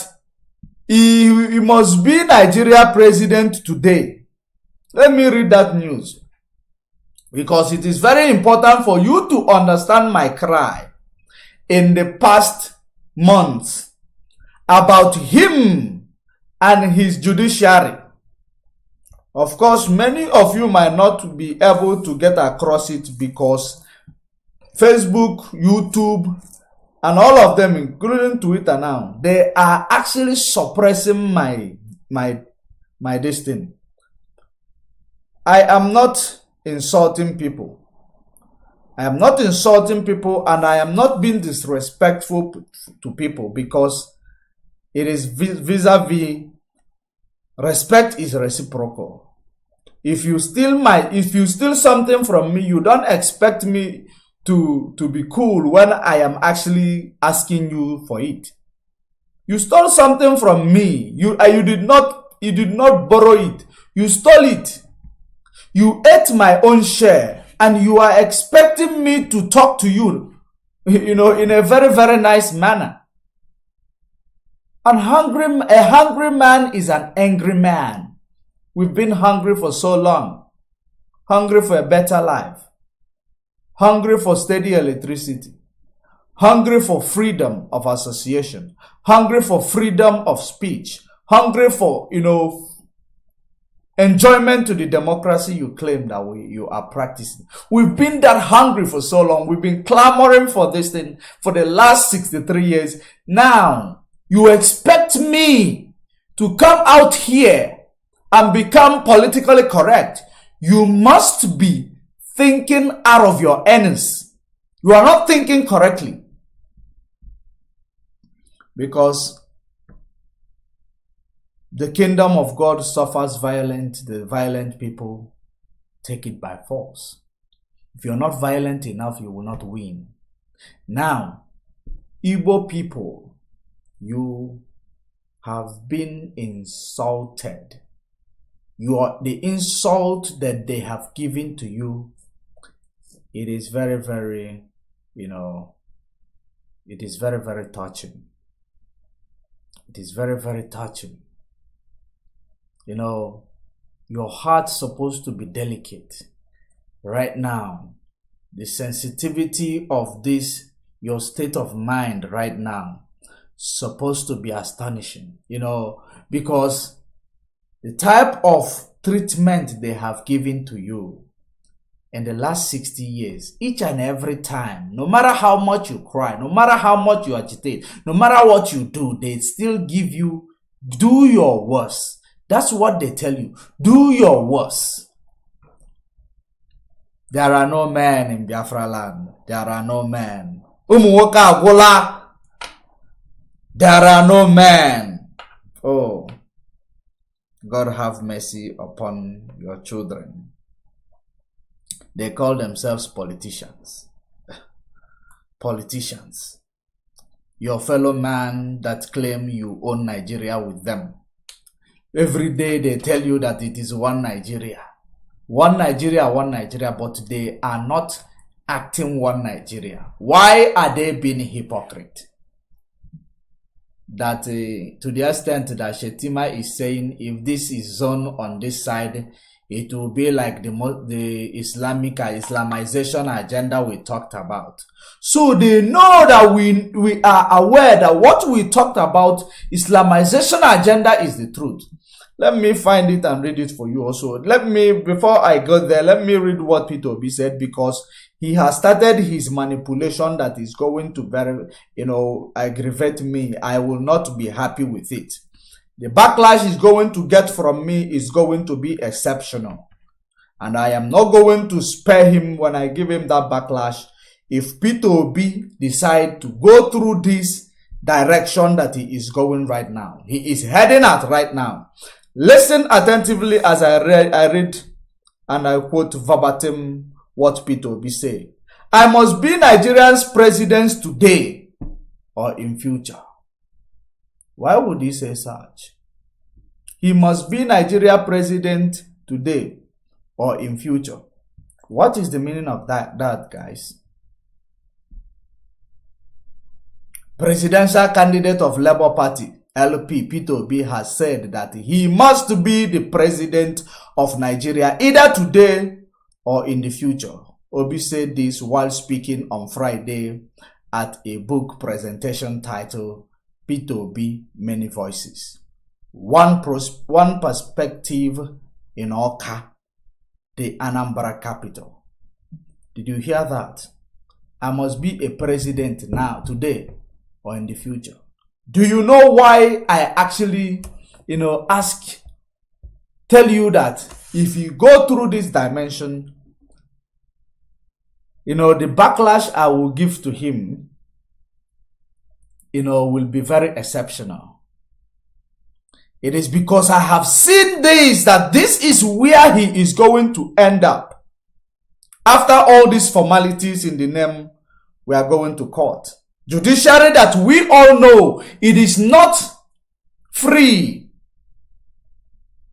he must be Nigeria president today. Let me read that news, because it is very important for you to understand my cry in the past months about him and his judiciary. Of course, many of you might not be able to get across it because Facebook, YouTube, and all of them, including Twitter now, they are actually suppressing my this thing. I am not insulting people. I am not insulting people, and I am not being disrespectful to people, because it is vis-a-vis. Respect is reciprocal. If you steal something from me, you don't expect me to be cool when I am actually asking you for it. You stole something from me. You did not borrow it. You stole it. You ate my own share, and you are expecting me to talk to you, in a very, very nice manner. A hungry man is an angry man. We've been hungry for so long. Hungry for a better life. Hungry for steady electricity. Hungry for freedom of association. Hungry for freedom of speech. Hungry for, enjoyment to the democracy you claim that you are practicing. We've been that hungry for so long. We've been clamoring for this thing for the last 63 years. Now, you expect me to come out here and become politically correct. You must be thinking out of your anus. You are not thinking correctly. Because the kingdom of God suffers violence. The violent people take it by force. If you're not violent enough, you will not win. Now, Igbo people, you have been insulted. The insult that they have given to you, it is very, very, it is very, very touching. It is very, very touching. Your heart's supposed to be delicate. Right now, the sensitivity of this, your state of mind right now, supposed to be astonishing, because the type of treatment they have given to you in the last 60 years, each and every time, no matter how much you cry, no matter how much you agitate, no matter what you do, they still give you, do your worst. That's what they tell you. Do your worst. There are no men in Biafra land. There are no men. There are no men. Oh, God have mercy upon your children. They call themselves politicians. Politicians. Your fellow man that claim you own Nigeria with them. Every day they tell you that it is one Nigeria. One Nigeria, but they are not acting one Nigeria? Why are they being hypocrite? That to the extent that Shetima is saying, if this is zone on this side, it will be like the Islamization agenda we talked about. So they know that we are aware that what we talked about, Islamization agenda, is the truth. Let me find it and read it for you also. Before I go there, let me read what Peter Obi said, because he has started his manipulation that is going to very, aggravate me. I will not be happy with it. The backlash he's going to get from me is going to be exceptional. And I am not going to spare him when I give him that backlash. If Peter Obi decide to go through this direction that he is going right now, he is heading at right now. Listen attentively as I read and I quote verbatim what Peter Obi say. I must be Nigeria's president today or in future. Why would he say such? He must be Nigeria president today or in future. What is the meaning of that guys? Presidential candidate of Labour Party, LP, Peter Obi, has said that he must be the president of Nigeria either today or in the future. Obi said this while speaking on Friday at a book presentation titled Peter Obi, Many Voices. One perspective in Oka, the Anambra capital. Did you hear that? I must be a president now, today, or in the future. Do you know why I actually, tell you that if you go through this dimension, the backlash I will give to him, will be very exceptional. It is because I have seen this, that this is where he is going to end up. After all these formalities in the name, we are going to court. Judiciary that we all know, it is not free.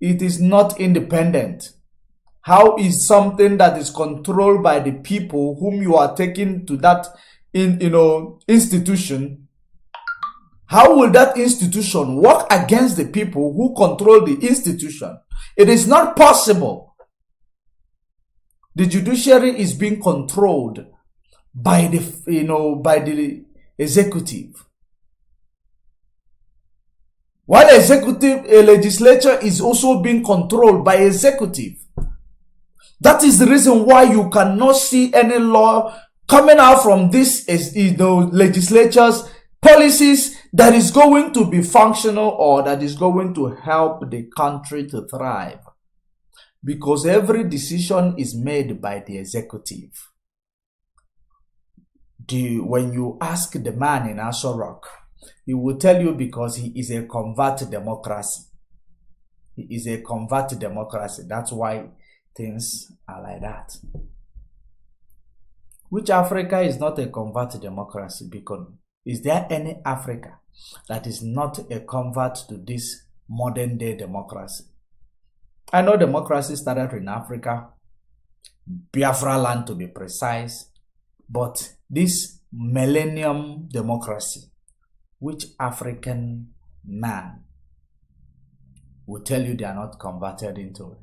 It is not independent. How is something that is controlled by the people whom you are taking to that institution, how will that institution work against the people who control the institution? It is not possible. The judiciary is being controlled by the executive. While a legislature is also being controlled by executive. That is the reason why you cannot see any law coming out from this legislature's policies that is going to be functional or that is going to help the country to thrive. Because every decision is made by the executive. When you ask the man in Aso Rock, he will tell you because he is a convert democracy. He is a convert democracy. That's why things are like that. Which Africa is not a convert democracy? Because is there any Africa that is not a convert to this modern day democracy? I know democracy started in Africa, Biafra land to be precise, but this millennium democracy, which African man will tell you they are not converted into it?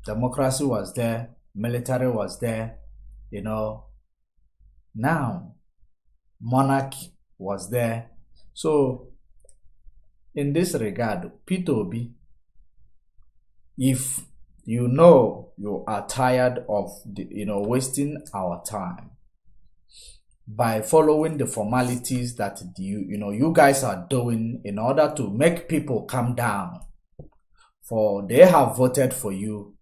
Democracy was there, military was there, now monarchy was there. So in this regard, Peter Obi, if you are tired of wasting our time by following the formalities that you guys are doing in order to make people come down, for they have voted for you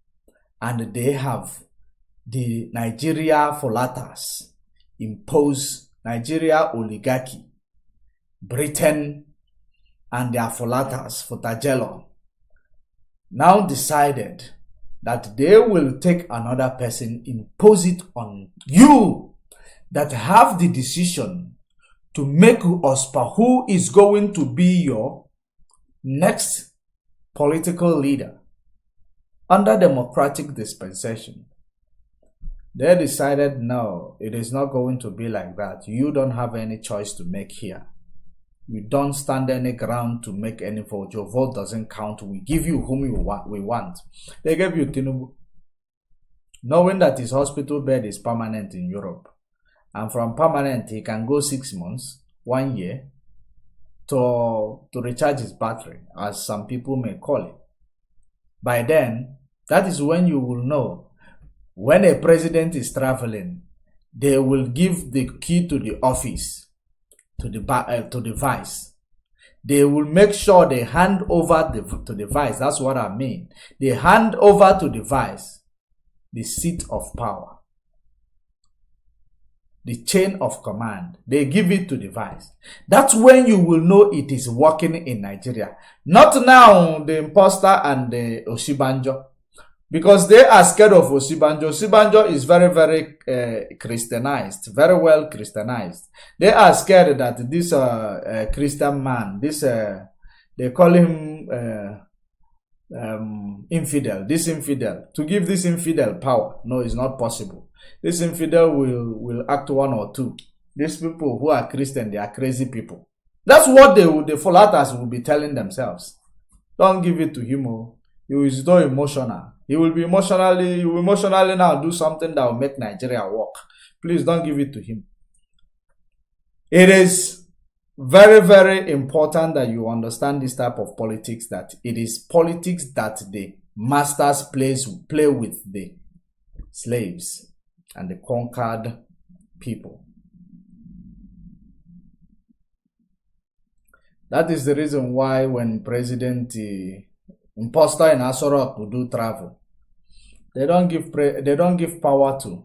and they have the Nigeria Fulatas impose Nigeria oligarchy, Britain and their Fulatas, Futajello, now decided that they will take another person, impose it on you, that have the decision to make us who is going to be your next political leader under democratic dispensation. They decided, no, it is not going to be like that. You don't have any choice to make here. You don't stand any ground to make any vote. Your vote doesn't count. We give you whom we want. They gave you Tinubu, knowing that his hospital bed is permanent in Europe. And from permanent, he can go 6 months, 1 year, to recharge his battery, as some people may call it. By then, that is when you will know when a president is traveling, they will give the key to the office to the vice. They will make sure they hand over to the vice. That's what I mean. They hand over to the vice the seat of power, the chain of command. They give it to the vice. That's when you will know it is working in Nigeria. Not now, the imposter and the Osibanjo. Because they are scared of Osibanjo. Osibanjo is very, very Christianized, very well Christianized. They are scared that this Christian man, this they call him infidel. This infidel, to give this infidel power, no, it's not possible. This infidel will act one or two. These people who are Christian, they are crazy people. That's what the Fulatas will be telling themselves. Don't give it to him. He is so emotional. He will emotionally now do something that will make Nigeria work. Please don't give it to him. It is very, very important that you understand this type of politics, that it is politics that the masters play with the slaves and the conquered people. That is the reason why when President imposter in Asorok will do travel, they don't give power to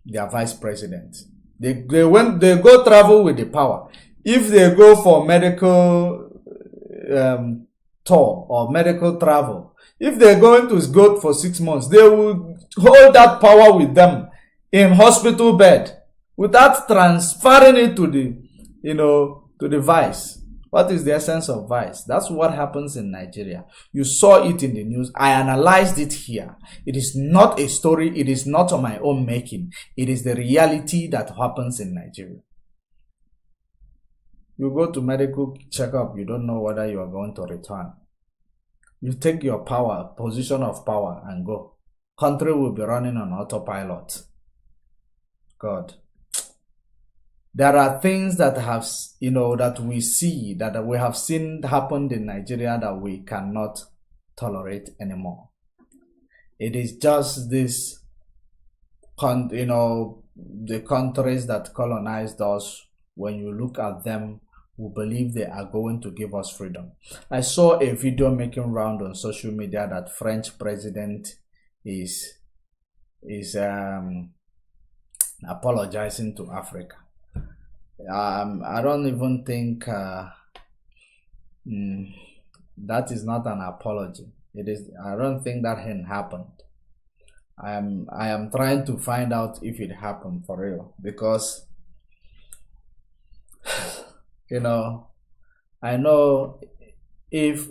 their vice president. They go travel with the power. If they go for medical tour or medical travel, if they're going to go for 6 months, they will hold that power with them in hospital bed without transferring it to the vice. What is the essence of vice? That's what happens in Nigeria. You saw it in the news. I analyzed it here. It is not a story. It is not on my own making. It is the reality that happens in Nigeria. You go to medical checkup, you don't know whether you are going to return. You take your position of power and go. Country will be running on autopilot. God. There are things that that we see, that we have seen happened in Nigeria that we cannot tolerate anymore. It is just this, the countries that colonized us, when you look at them, we believe they are going to give us freedom. I saw a video making round on social media that French president is apologizing to Africa. I don't even think that is not an apology. It is. I don't think that happened. I am trying to find out if it happened for real, because I know if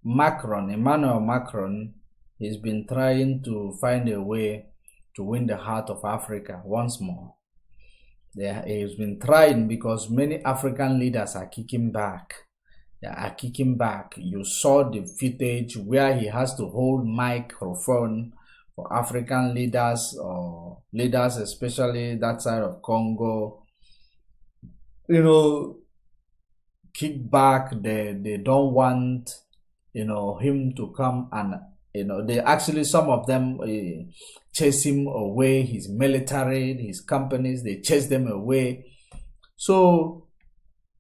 Emmanuel Macron, has been trying to find a way to win the heart of Africa once more. He has been trying, because many African leaders are kicking back. They are kicking back. You saw the footage where he has to hold microphone for African leaders, or leaders especially that side of Congo. Kick back. They don't want him to come, and they actually, some of them chase him away. His military, his companies, they chase them away. So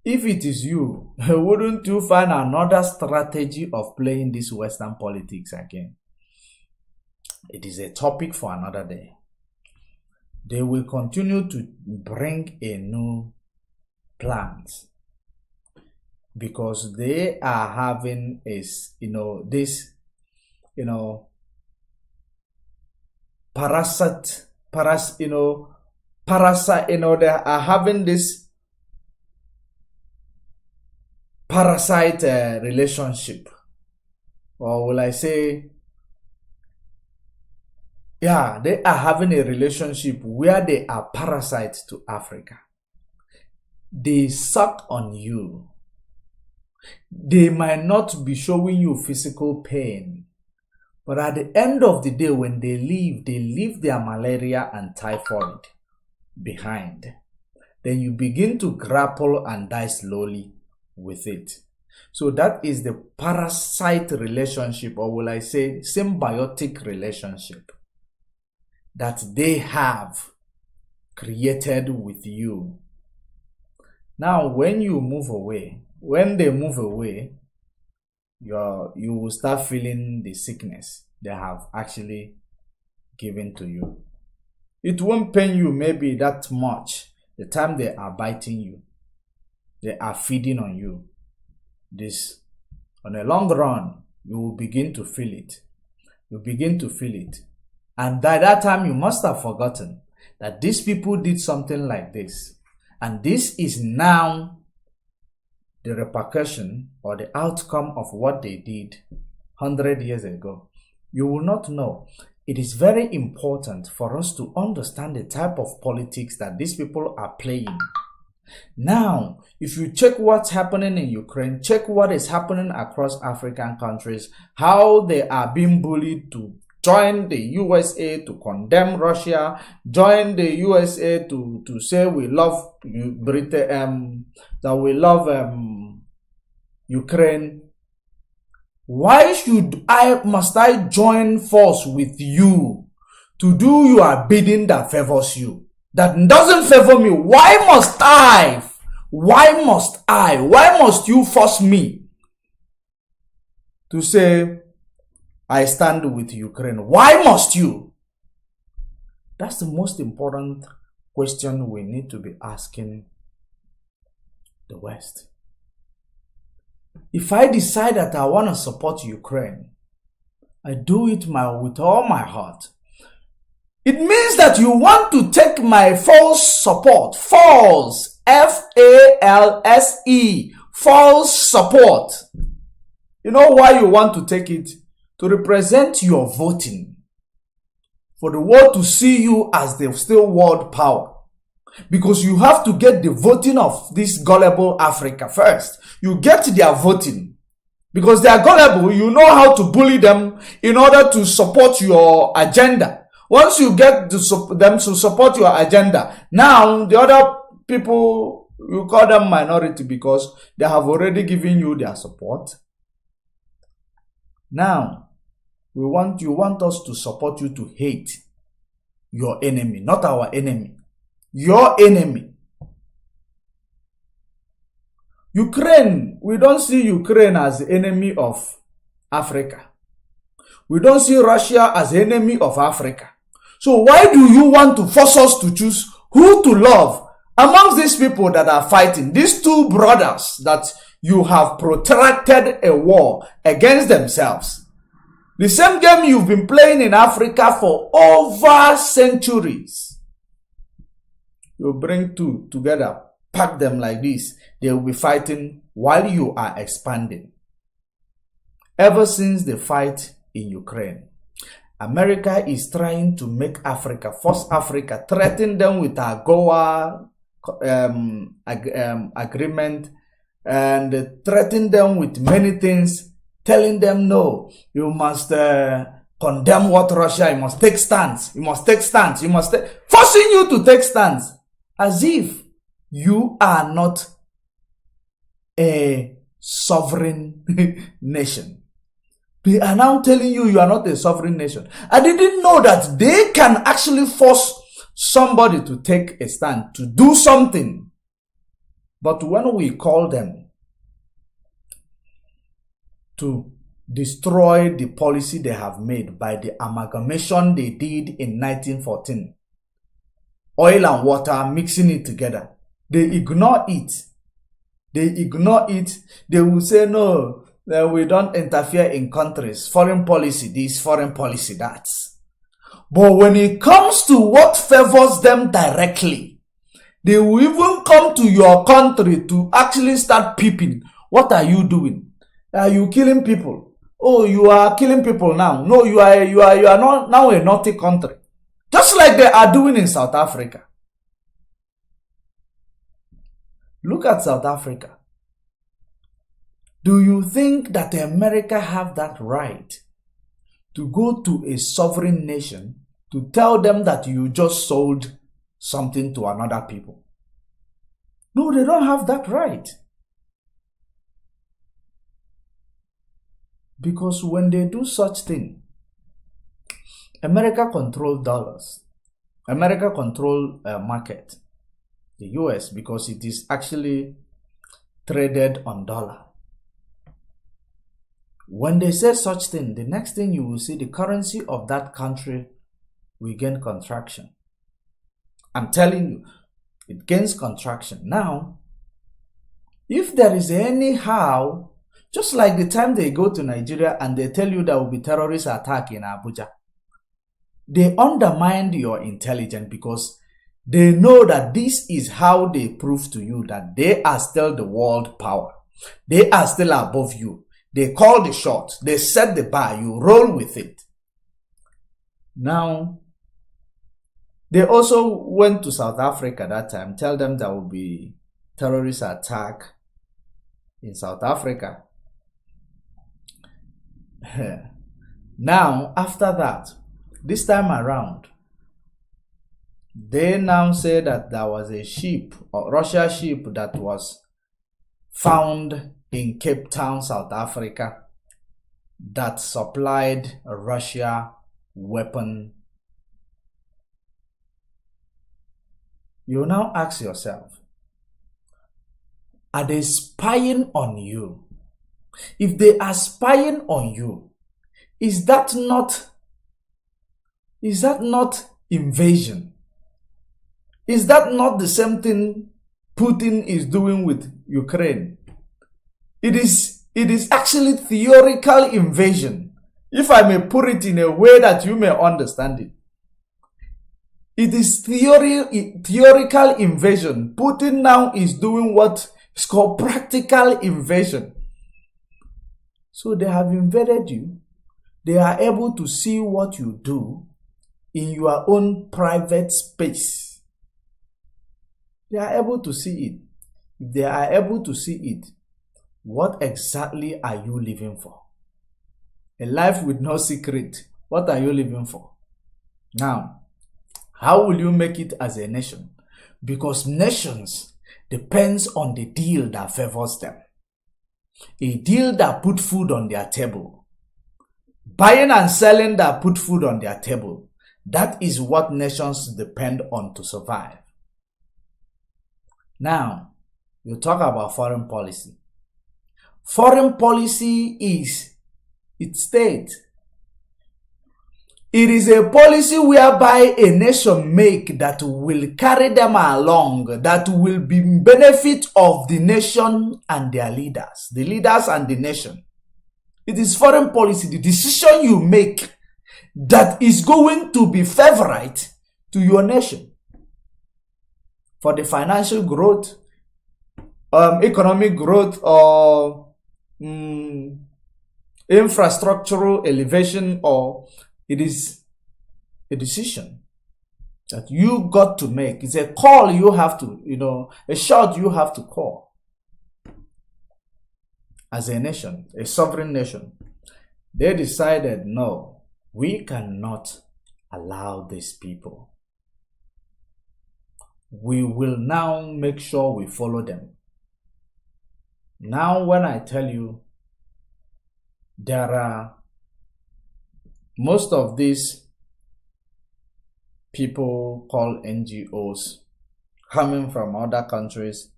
if it is you, wouldn't you find another strategy of playing this Western politics again? It is a topic for another day. They will continue to bring a new plans, because they are having they are having this parasite relationship, or will I say yeah, they are having a relationship where they are parasites to Africa. They suck on you. They might not be showing you physical pain, but at the end of the day, when they leave their malaria and typhoid behind. Then you begin to grapple and die slowly with it. So that is the parasite relationship, or will I say symbiotic relationship, that they have created with you. Now, when you move away, when they move away, you will start feeling the sickness they have actually given to you. It won't pain you maybe that much the time they are biting you, they are feeding on you. This, on a long run, you will begin to feel it. You begin to feel it. And by that time, you must have forgotten that these people did something like this. And this is now the repercussion or the outcome of what they did 100 years ago. You will not know. It is very important for us to understand the type of politics that these people are playing. Now, if you check what's happening in Ukraine, check what is happening across African countries, how they are being bullied to join the USA, to condemn Russia, join the USA to say we love Britain, that we love Ukraine. Why must I join force with you to do your bidding that favors you? That doesn't favor me. Why must I? Why must you force me to say I stand with Ukraine? Why must you? That's the most important question we need to be asking the West. If I decide that I want to support Ukraine, I do it with all my heart. It means that you want to take my false support, false, F-A-L-S-E, false support. You know why you want to take it? To represent your voting. For the world to see you as the still world power. Because you have to get the voting of this gullible Africa first. You get their voting. Because they are gullible, you know how to bully them in order to support your agenda. Once you get them to support your agenda, now the other people, you call them minority because they have already given you their support. Now, you want us to support you to hate your enemy, not our enemy. Your enemy. Ukraine, we don't see Ukraine as the enemy of Africa. We don't see Russia as the enemy of Africa. So why do you want to force us to choose who to love amongst these people that are fighting? These two brothers that you have protracted a war against themselves. The same game you've been playing in Africa for over centuries. You bring two together, pack them like this. They will be fighting while you are expanding. Ever since the fight in Ukraine, America is trying to make Africa, force Africa, threaten them with a AGOA agreement, and threaten them with many things, telling them, no, you must condemn what Russia, you must take stance, you must take stance, forcing you to take stance, as if you are not a sovereign nation. They are now telling you are not a sovereign nation. I didn't know that they can actually force somebody to take a stand, to do something. But when we call them to destroy the policy they have made by the amalgamation they did in 1914, oil and water, mixing it together, they ignore it. They will say, no, we don't interfere in countries, foreign policy this, foreign policy that. But when it comes to what favors them directly, they will even come to your country to actually start peeping. What are you doing? Are you killing people? Oh, you are killing people now. No, you are not now a naughty country. Just like they are doing in South Africa. Look at South Africa. Do you think that America have that right to go to a sovereign nation to tell them that you just sold something to another people? No, they don't have that right. Because when they do such thing, America control dollars. America control market. The US, because it is actually traded on dollar. When they say such thing, the next thing you will see, the currency of that country will gain contraction. I'm telling you, it gains contraction. Now, if there is any how, just like the time they go to Nigeria and they tell you there will be terrorist attack in Abuja, they undermine your intelligence because they know that this is how they prove to you that they are still the world power. They are still above you. They call the shot. They set the bar. You roll with it. Now, they also went to South Africa that time. Tell them there will be terrorist attack in South Africa. Now, after that, this time around, they now say that there was a ship, a Russia ship, that was found in Cape Town, South Africa, that supplied Russia weapon. You now ask yourself, are they spying on you? If they are spying on you, is that not invasion? Is that not the same thing Putin is doing with Ukraine? It is actually theoretical invasion, if I may put it in a way that you may understand it. It is theoretical invasion. Putin now is doing what is called practical invasion. So they have invaded you. They are able to see what you do in your own private space. They are able to see it. If they are able to see it, what exactly are you living for? A life with no secret. What are you living for? Now, how will you make it as a nation? Because nations depends on the deal that favors them. A deal that put food on their table. Buying and selling that put food on their table. That is what nations depend on to survive. Now, you talk about foreign policy. Foreign policy is, it states, it is a policy whereby a nation make that will carry them along, that will be in benefit of the nation and their leaders, the leaders and the nation. It is foreign policy, the decision you make that is going to be favorite to your nation for the financial growth, economic growth, or infrastructural elevation, or it is a decision that you got to make. It's a call you have to, a shot you have to call as a nation, a sovereign nation. They decided, no, we cannot allow these people. We will now make sure we follow them. Now, when I tell you, there are most of these people called NGOs coming from other countries,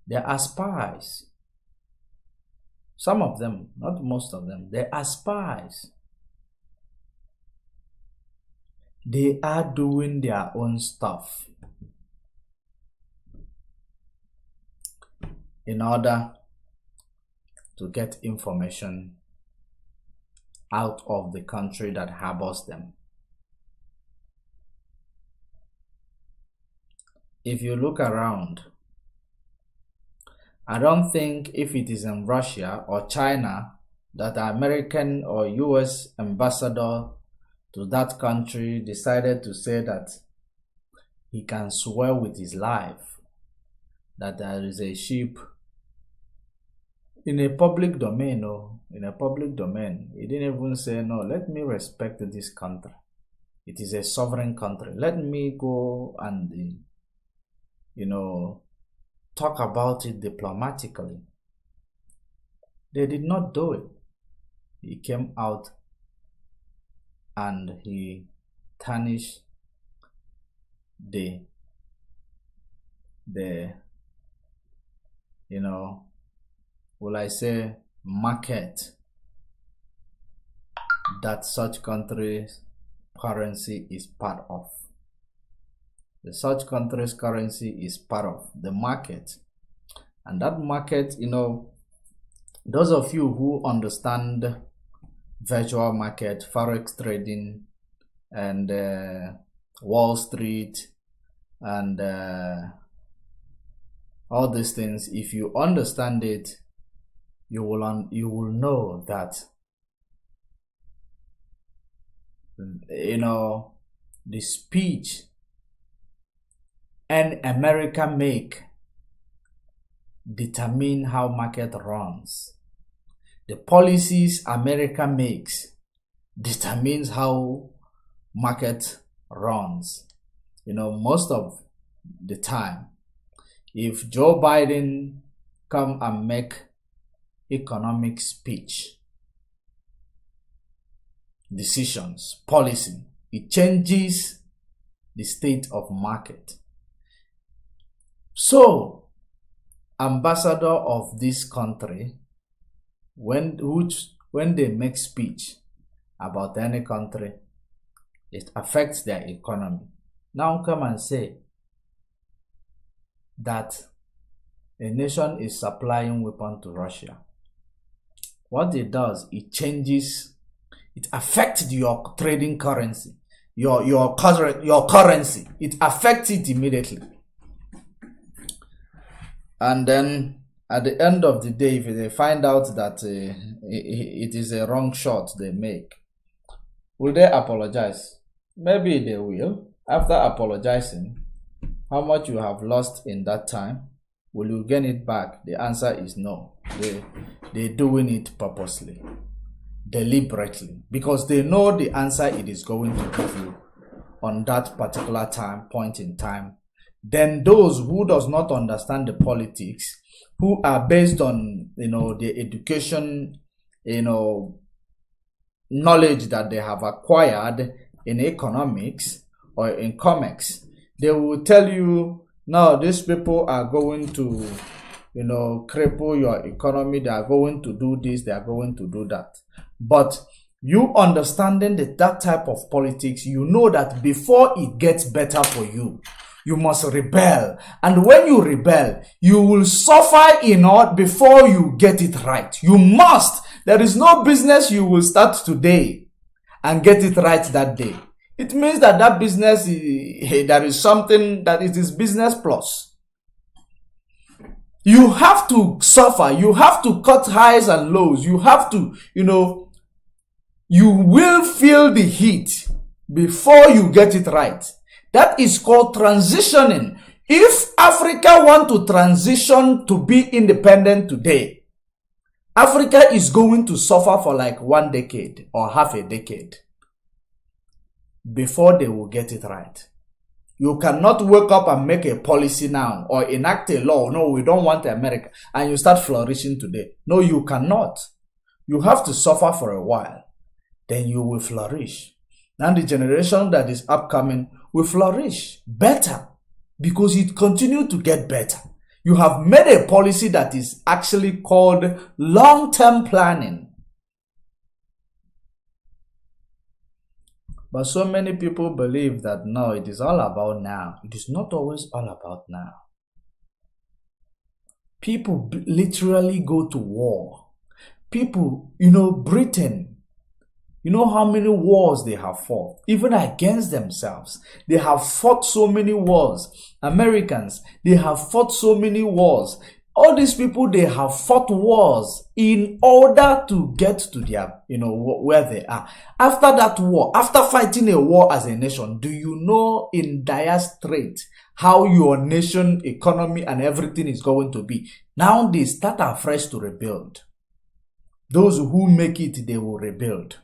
they are spies. Some of them, not most of them, they are spies. They are doing their own stuff in order to get information out of the country that harbors them. If you look around, I don't think if it is in Russia or China that the American or US ambassador to that country decided to say that he can swear with his life that there is a ship in a public domain, in a public domain. He didn't even say, no, let me respect this country. It is a sovereign country. Let me go and, talk about it diplomatically. They did not do it. He came out and he tarnished the will I say, market that such countries' currency is part of. The such country's currency is part of the market. And that market, those of you who understand virtual market, forex trading, and Wall Street, and all these things, if you understand it, you will know that the speech and America make determine how market runs. The policies America makes determines how market runs. Most of the time, if Joe Biden come and make economic speech, decisions, policy, it changes the state of market. So, ambassador of this country, when they make speech about any country, it affects their economy. Now come and say that a nation is supplying weapons to Russia. What it does, it affects your trading currency, your currency. It affects it immediately. And then at the end of the day, if they find out that it is a wrong shot they make, will they apologize? Maybe they will. After apologizing, how much you have lost in that time, will you gain it back? The answer is no. They're doing it purposely, deliberately, because they know the answer it is going to give you on that particular point in time. Then those who does not understand the politics, who are based on the education, knowledge that they have acquired in economics or in comics, they will tell you, no, these people are going to cripple your economy, they are going to do this, they are going to do that. But you understanding that type of politics, you know that before it gets better for you, you must rebel. And when you rebel, you will suffer before you get it right. You must. There is no business you will start today and get it right that day. It means that business, there is something that it is business plus. You have to suffer. You have to cut highs and lows. You have to, you will feel the heat before you get it right. That is called transitioning. If Africa want to transition to be independent today, Africa is going to suffer for like 1 decade or half a decade before they will get it right. You cannot wake up and make a policy now or enact a law. No, we don't want America. And you start flourishing today. No, you cannot. You have to suffer for a while. Then you will flourish. And the generation that is upcoming will flourish better because it continues to get better. You have made a policy that is actually called long-term planning. But so many people believe that no, it is all about now. It is not always all about now. People literally go to war. People, Britain, you know how many wars they have fought, even against themselves. They have fought so many wars. Americans, they have fought so many wars. All these people, they have fought wars in order to get to their, where they are. After that war, after fighting a war as a nation, do you know in dire straits how your nation, economy, and everything is going to be? Now they start afresh to rebuild. Those who make it, they will rebuild.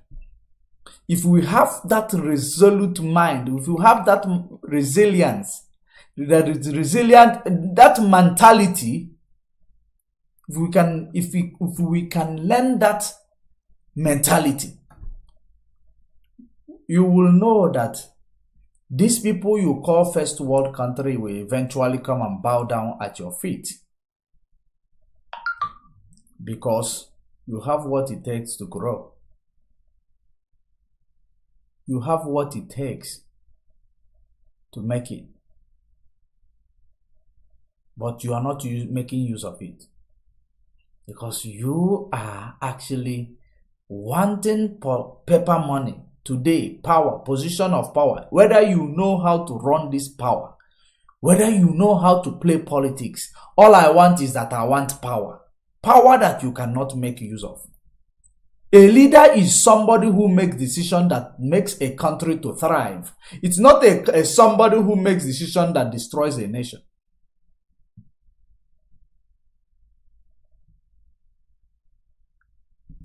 If we have that resolute mind, if you have that resilience, that mentality, if we can learn that mentality, you will know that these people you call first world country will eventually come and bow down at your feet, because you have what it takes to grow. You have what it takes to make it, but you are not making use of it, because you are actually wanting paper money today, power, position of power, whether you know how to run this power, whether you know how to play politics. All I want is that I want power that you cannot make use of. A leader is somebody who makes decisions that makes a country to thrive. It's not a somebody who makes decisions that destroys a nation.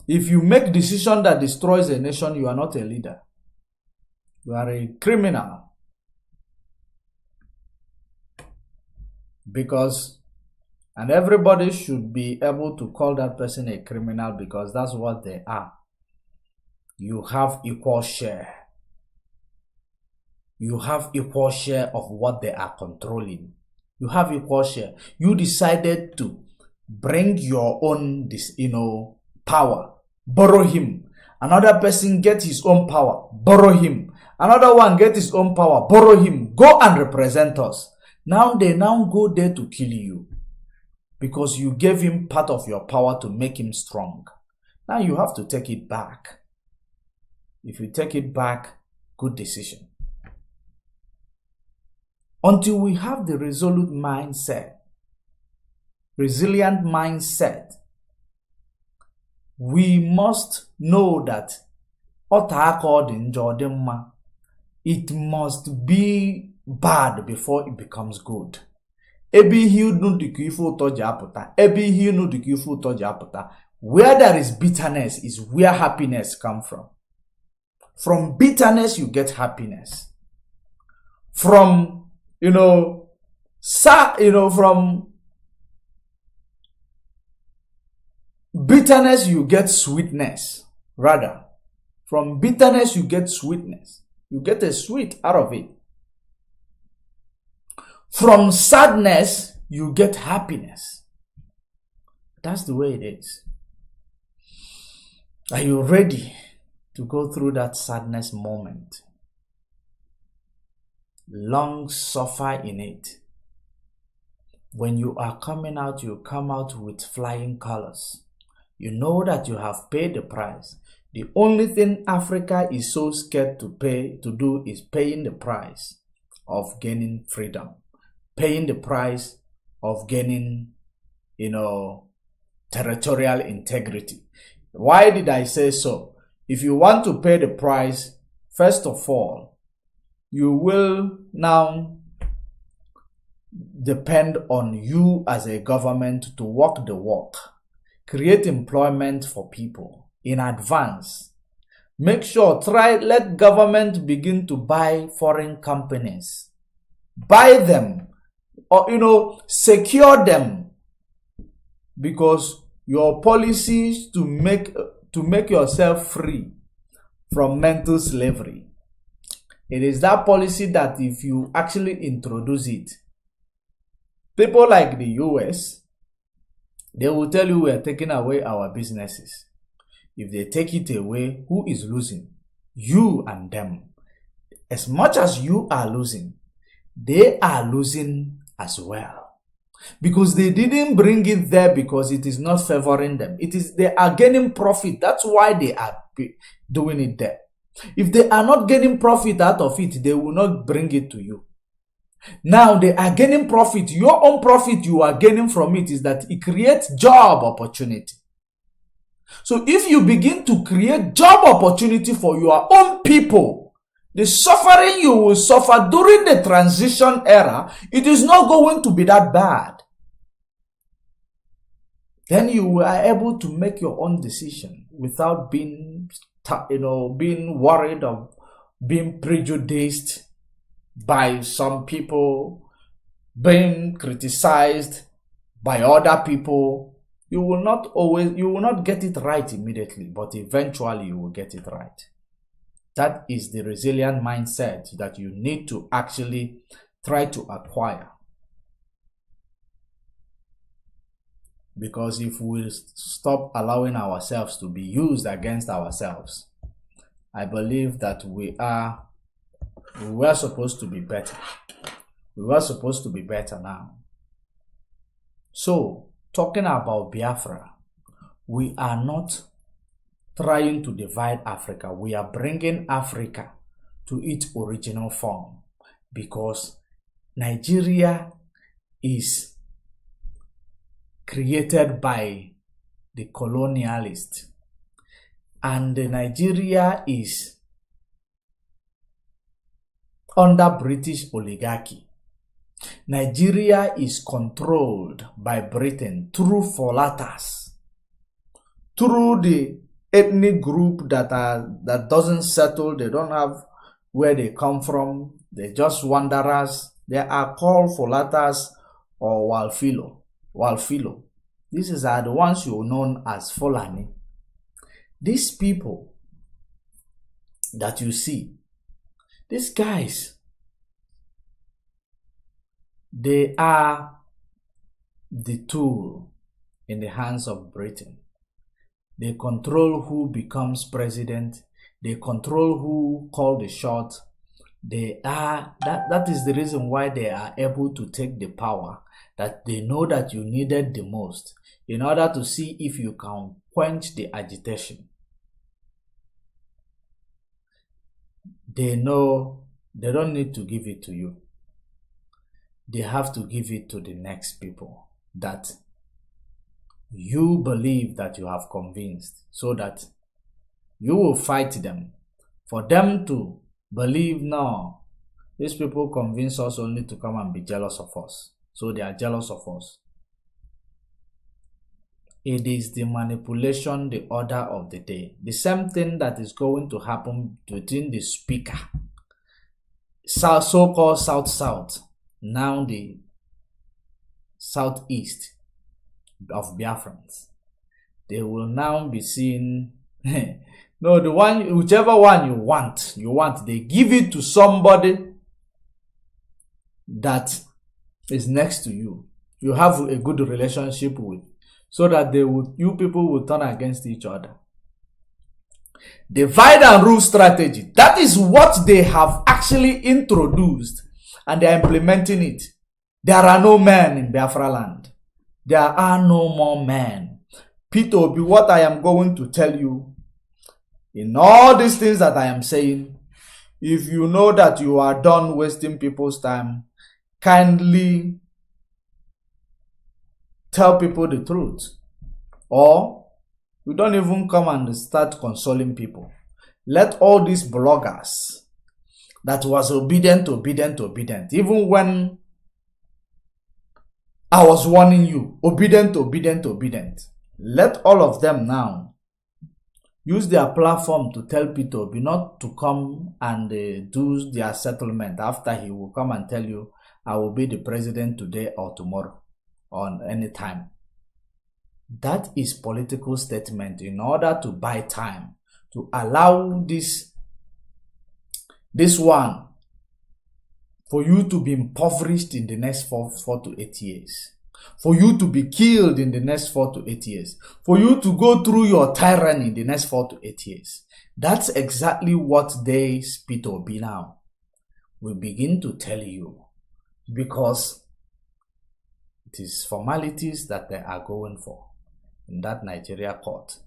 If you make decision that destroys a nation, you are not a leader. You are a criminal. And everybody should be able to call that person a criminal, because that's what they are. You have equal share. You have equal share of what they are controlling. You have equal share. You decided to bring your own, power. Borrow him. Another person get his own power. Borrow him. Another one get his own power. Borrow him. Go and represent us. Now they go there to kill you, because you gave him part of your power to make him strong. Now you have to take it back. If you take it back, good decision. Until we have the resolute mindset, resilient mindset, we must know that it must be bad before it becomes good. Where there is bitterness is where happiness comes from. From bitterness you get happiness. From from bitterness you get sweetness. Rather, from bitterness you get sweetness. You get a sweet out of it. From sadness, you get happiness. That's the way it is. Are you ready to go through that sadness moment? Long suffer in it. When you are coming out, you come out with flying colors. You know that you have paid the price. The only thing Africa is so scared to do is paying the price of gaining freedom. Paying the price of gaining, territorial integrity. Why did I say so? If you want to pay the price, first of all, you will now depend on you as a government to walk the walk. Create employment for people in advance. Make sure, let government begin to buy foreign companies. Buy them. Or, secure them, because your policies to make yourself free from mental slavery. It is that policy that if you actually introduce it, people like the US, they will tell you we are taking away our businesses. If they take it away, who is losing? You and them. As much as you are losing, they are losing as well, because they didn't bring it there because it is not favoring them. They are gaining profit. That's why they are doing it there. If they are not getting profit out of it, they will not bring it to you. Now they are gaining profit. Your own profit you are gaining from it is that it creates job opportunity. So if you begin to create job opportunity for your own people, the suffering you will suffer during the transition era, it is not going to be that bad. Then you are able to make your own decision without being, being worried or being prejudiced by some people, being criticized by other people. You will not get it right immediately, but eventually you will get it right. That is the resilient mindset that you need to actually try to acquire. Because if we stop allowing ourselves to be used against ourselves, I believe that we were supposed to be better. We were supposed to be better now. So, talking about Biafra, we are not trying to divide Africa. We are bringing Africa to its original form, because Nigeria is created by the colonialists, and Nigeria is under British oligarchy. Nigeria is controlled by Britain through Fulatas, through the ethnic group that doesn't settle. They don't have where they come from. They're just wanderers. They are called Fulatas or Walfilo. These are the ones you know as Fulani. These people that you see, these guys, they are the tool in the hands of Britain. They control who becomes president. They control who calls the shot. That is the reason why they are able to take the power that they know that you needed the most, in order to see if you can quench the agitation. They know they don't need to give it to you. They have to give it to the next people that you believe that you have convinced, so that you will fight them. For them to believe, no, these people convince us only to come and be jealous of us. So they are jealous of us. It is the manipulation, the order of the day. The same thing that is going to happen between the speaker, so-called South-South, now the Southeast of Biafrans. They will now be seen, no, the one, whichever one you want, they give it to somebody that is next to you, you have a good relationship with, so that you people will turn against each other. Divide and rule strategy. That is what they have actually introduced, and they are implementing it. There are no men in Biafra land. There are no more men. Peter Obi, what I am going to tell you, in all these things that I am saying, if you know that you are done wasting people's time, kindly tell people the truth. Or we don't even come and start consoling people. Let all these bloggers that was obedient, even when I was warning you, obedient. Let all of them now use their platform to tell Peter Obi not to come and do their settlement after he will come and tell you, I will be the president today or tomorrow or any time. That is political statement in order to buy time, to allow this one for you to be impoverished in the next 4 to 8 years, for you to be killed in the next 4 to 8 years, for you to go through your tyranny in the next 4 to 8 years. That's exactly what they Peter Obi now will begin to tell you, because it is formalities that they are going for in that Nigeria court.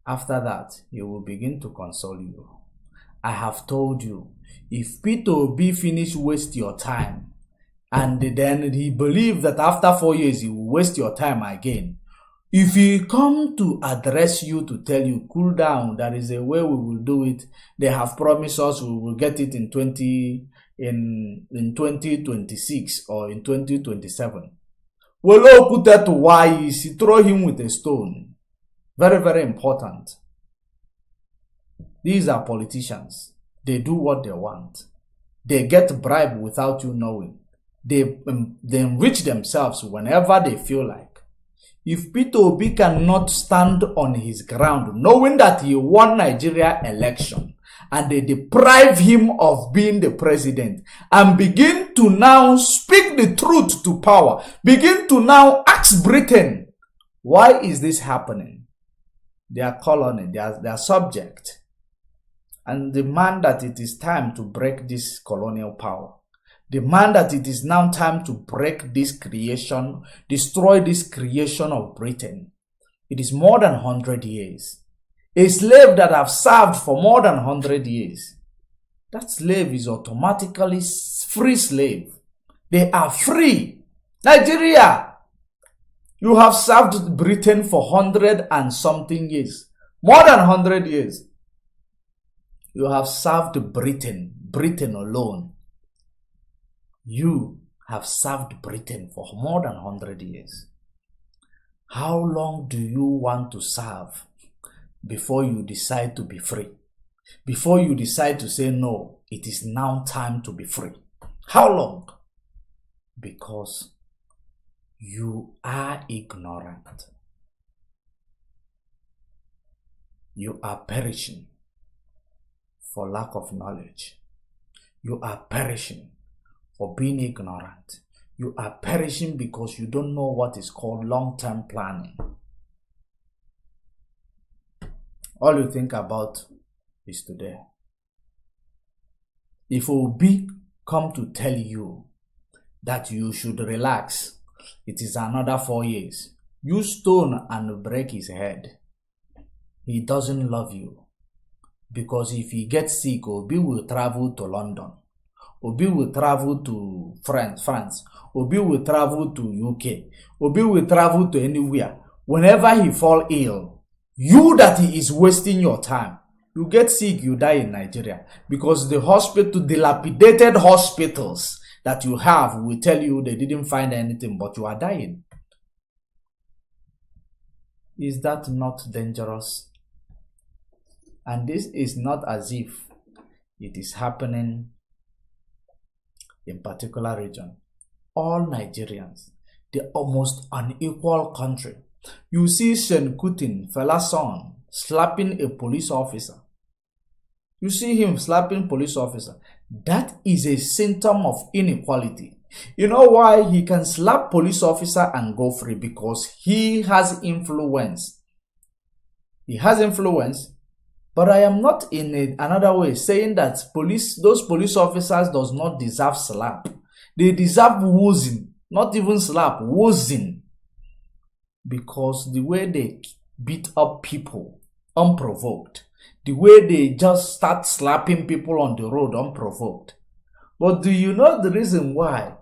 After that, he will begin to console you. I have told you, if Peter Obi finish waste your time, and then he believe that after 4 years he will waste your time again, if he come to address you to tell you, cool down, there is a way we will do it, they have promised us we will get it in 2026 or in 2027. Well, put that to why is he throw him with a stone. Very, very important. These are politicians. They do what they want. They get bribed without you knowing. They enrich themselves whenever they feel like. If Peter Obi cannot stand on his ground, knowing that he won Nigeria election, and they deprive him of being the president, and begin to now speak the truth to power, begin to now ask Britain, why is this happening? They are colony, they are subject, and demand that it is time to break this colonial power. Demand that it is now time to break this creation, destroy this creation of Britain. It is more than 100 years. A slave that have served for more than 100 years, that slave is automatically free slave. They are free. Nigeria, you have served Britain for 100 and something years. More than 100 years. You have served Britain, Britain alone. You have served Britain for more than 100 years. How long do you want to serve before you decide to be free? Before you decide to say, no, it is now time to be free. How long? Because you are ignorant. You are perishing for lack of knowledge. You are perishing for being ignorant. You are perishing because you don't know what is called long-term planning. All you think about is today. If Obi come to tell you that you should relax, it is another 4 years, use stone and break his head. He doesn't love you. Because if he gets sick, Obi will travel to London. Obi will travel to France. Obi will travel to UK. Obi will travel to anywhere. Whenever he fall ill, you that he is wasting your time. You get sick, you die in Nigeria. Because the hospital, dilapidated hospitals that you have will tell you they didn't find anything, but you are dying. Is that not dangerous? And this is not as if it is happening in particular region. All Nigerians, the almost unequal country. You see Shenkutin, Fela's son, slapping a police officer. You see him slapping police officer. That is a symptom of inequality. You know why he can slap police officer and go free? Because he has influence. He has influence. But I am not in another way saying that those police officers does not deserve slap. They deserve woozing, not even slap, woozing. Because the way they beat up people unprovoked, the way they just start slapping people on the road unprovoked. But do you know the reason why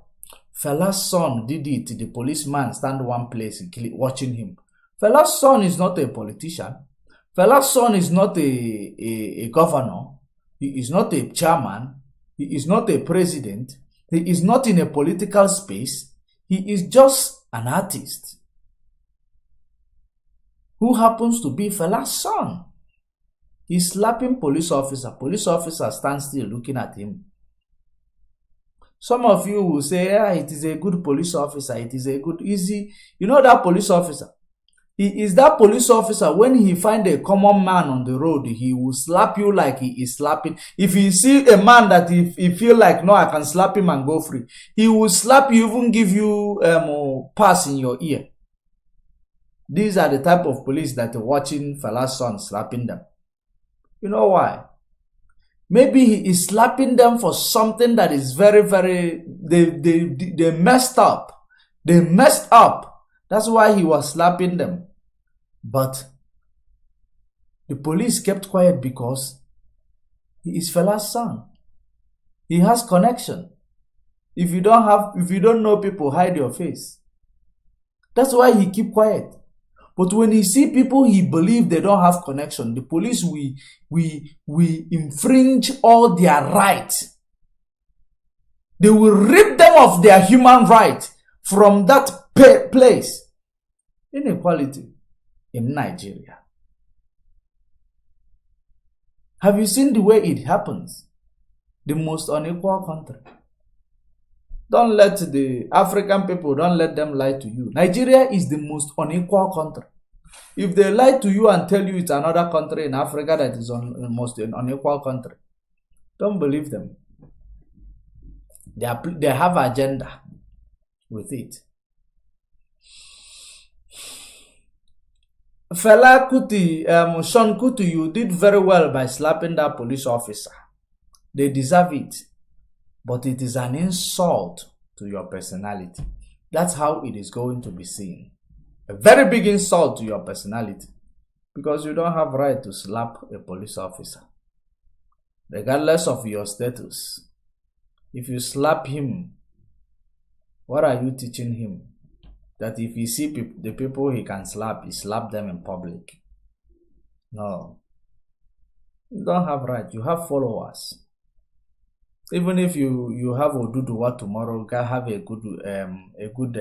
Fela's son did it? The policeman stand one place watching him. Fela's son is not a politician. Fela's son is not a governor. He is not a chairman. He is not a president. He is not in a political space. He is just an artist who happens to be Fela's son. He's slapping police officer. Police officer stands still looking at him. Some of you will say, it is a good police officer. It is a good, easy. You know that police officer? He is that police officer, when he find a common man on the road, he will slap you like he is slapping. If he see a man that he feel like, no, I can slap him and go free, he will slap you, even give you pass in your ear. These are the type of police that are watching Fela's son slapping them. You know why? Maybe he is slapping them for something that is very, very, they messed up. They messed up. That's why he was slapping them. But the police kept quiet because He is Fela's son. He has connection. If you don't know people, hide your face. That's why he keep quiet. But when he see people he believe they don't have connection, the police we infringe all their rights. They will rip them of their human right from that place. Inequality in Nigeria. Have you seen the way it happens? The most unequal country. Don't let the African people, don't let them lie to you. Nigeria is the most unequal country. If they lie to you and tell you it's another country in Africa that is the most unequal country, don't believe them. They have agenda with it. Fela Kuti, Sean Kuti, you did very well by slapping that police officer. They deserve it. But it is an insult to your personality. That's how it is going to be seen. A very big insult to your personality. Because you don't have right to slap a police officer. Regardless of your status. If you slap him, what are you teaching him? That if you see the people he can slap, he slap them in public. No. You don't have right. You have followers. Even if you have Oduduwa tomorrow, you can have a good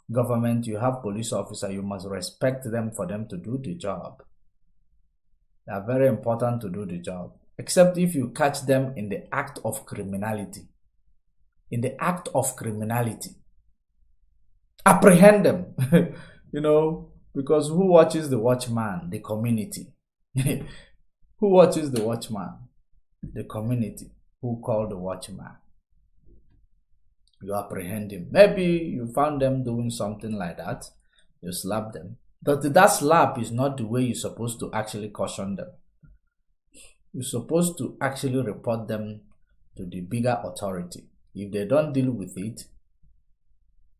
government, you have police officer, you must respect them for them to do the job. They are very important to do the job. Except if you catch them in the act of criminality. In the act of criminality. Apprehend them. Because who watches the watchman? The community. Who watches the watchman? The community. Who called the watchman? You apprehend him. Maybe you found them doing something like that. You slap them. But that slap is not the way you're supposed to actually caution them. You're supposed to actually report them to the bigger authority. If they don't deal with it,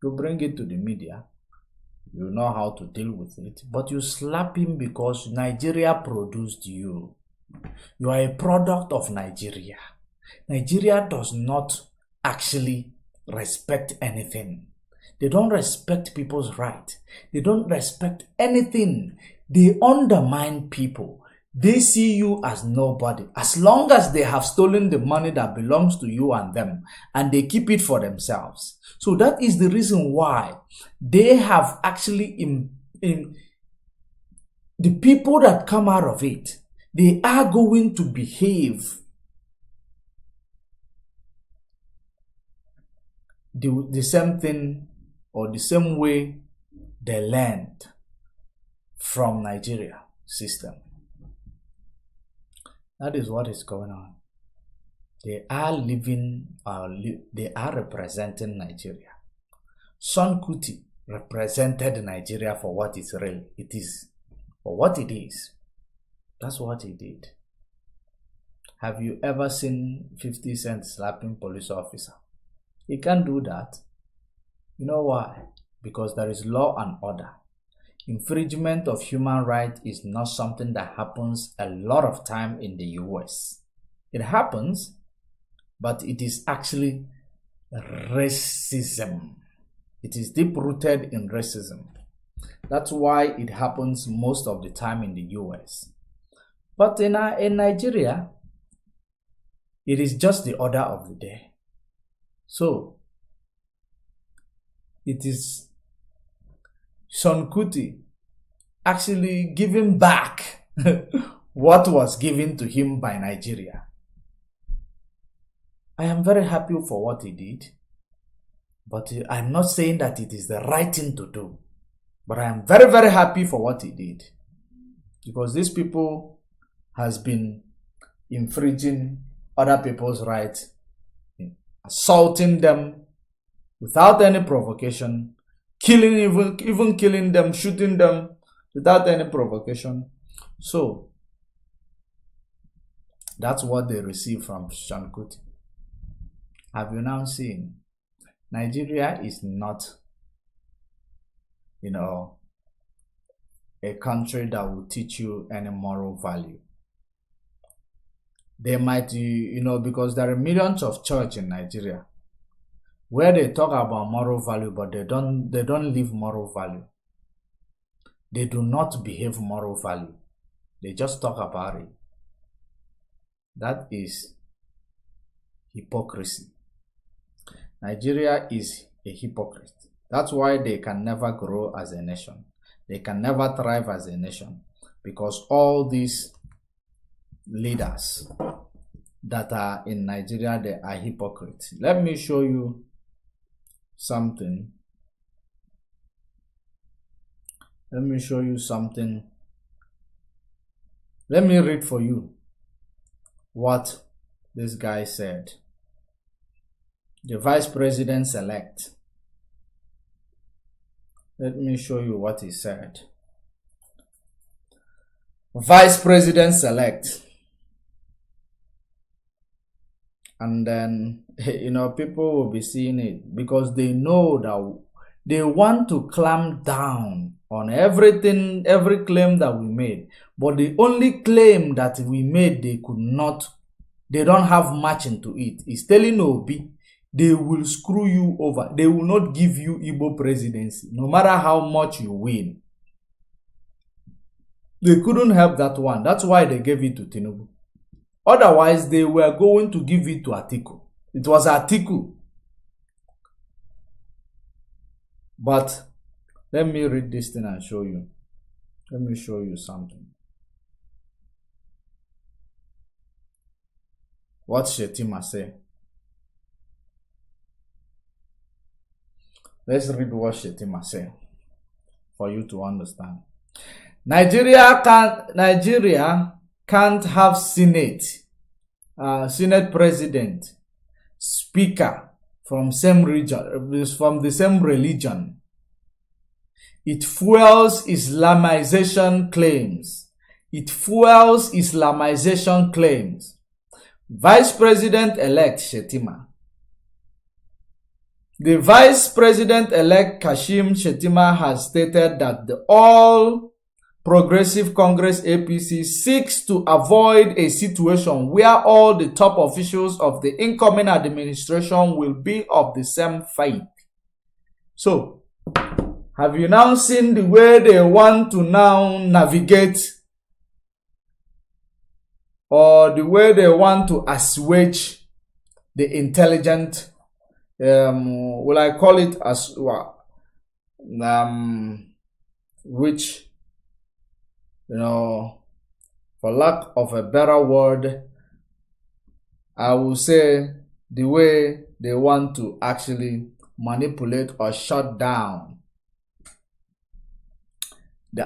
you bring it to the media. You know how to deal with it. But you slap him because Nigeria produced you. You are a product of Nigeria. Nigeria does not actually respect anything. They don't respect people's right. They don't respect anything. They undermine people. They see you as nobody. As long as they have stolen the money that belongs to you and them, and they keep it for themselves. So that is the reason why they have actually in the people that come out of it, they are going to behave the same thing or the same way they learned from Nigeria system. That is what is going on. They are they are representing Nigeria. Son Kuti represented Nigeria for what it is, for what it is. That's what he did. Have you ever seen 50 Cent slapping police officer? He can't do that. You know why? Because there is law and order. Infringement of human rights is not something that happens a lot of time in the US. It happens, but it is actually racism. It is deep-rooted in racism. That's why it happens most of the time in the US. But in Nigeria, it is just the order of the day. So, it is Sean Kuti actually giving back what was given to him by Nigeria. I am very happy for what he did, but I'm not saying that it is the right thing to do. But I am very, very happy for what he did, because these people has been infringing other people's rights, assaulting them without any provocation, even killing them, shooting them without any provocation. So that's what they receive from Sean Kuti. Have you now seen? Nigeria is not, a country that will teach you any moral value. They might, because there are millions of church in Nigeria where they talk about moral value, but they don't live moral value. They do not behave moral value. They just talk about it. That is hypocrisy. Nigeria is a hypocrite. That's why they can never grow as a nation. They can never thrive as a nation, because all these leaders that are in Nigeria, they are hypocrites. Let me show you something. Let me show you something. Let me read for you what this guy said. The vice president-elect. Let me show you what he said. Vice president-elect. And then, people will be seeing it because they know that they want to clamp down on everything, every claim that we made. But the only claim that we made, they don't have matching to it. It's telling Obi, they will screw you over. They will not give you Igbo presidency, no matter how much you win. They couldn't help that one. That's why they gave it to Tinubu. Otherwise, they were going to give it to Atiku. It was Atiku. But let me read this thing and show you. Let me show you something. What Shetima say? Let's read what Shetima say for you to understand. Nigeria can't have Senate president, speaker from same region, from the same religion. It fuels Islamization claims. It fuels Islamization claims. Vice President-elect Shetima. The Vice President-elect Kashim Shetima has stated that the All Progressive Congress APC seeks to avoid a situation where all the top officials of the incoming administration will be of the same faith. So, have you now seen the way they want to now navigate, or the way they want to assuage the intelligent, will I call it as which, for lack of a better word, I will say the way they want to actually manipulate or shut down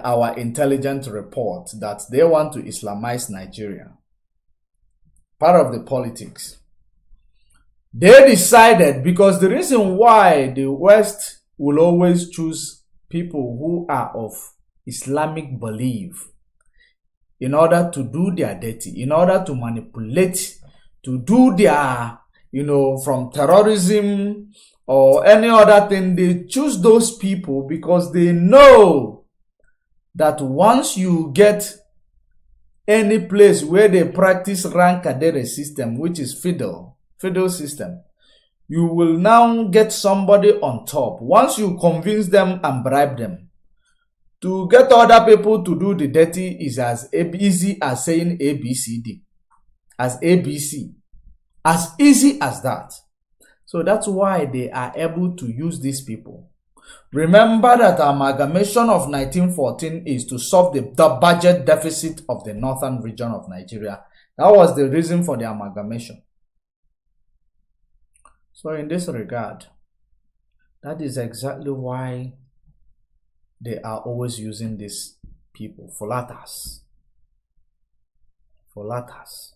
our intelligence report that they want to Islamize Nigeria. Part of the politics. They decided, because the reason why the West will always choose people who are of Islamic belief in order to do their dirty, in order to manipulate, to do their, from terrorism or any other thing, they choose those people because they know that once you get any place where they practice rank cadere system, which is feudal system, you will now get somebody on top. Once you convince them and bribe them, to get other people to do the dirty is as easy as saying ABCD, as ABC, as easy as that. So that's why they are able to use these people. Remember that amalgamation of 1914 is to solve the budget deficit of the northern region of Nigeria. That was the reason for the amalgamation. So in this regard, that is exactly why they are always using these people, Fulatas. Fulatas.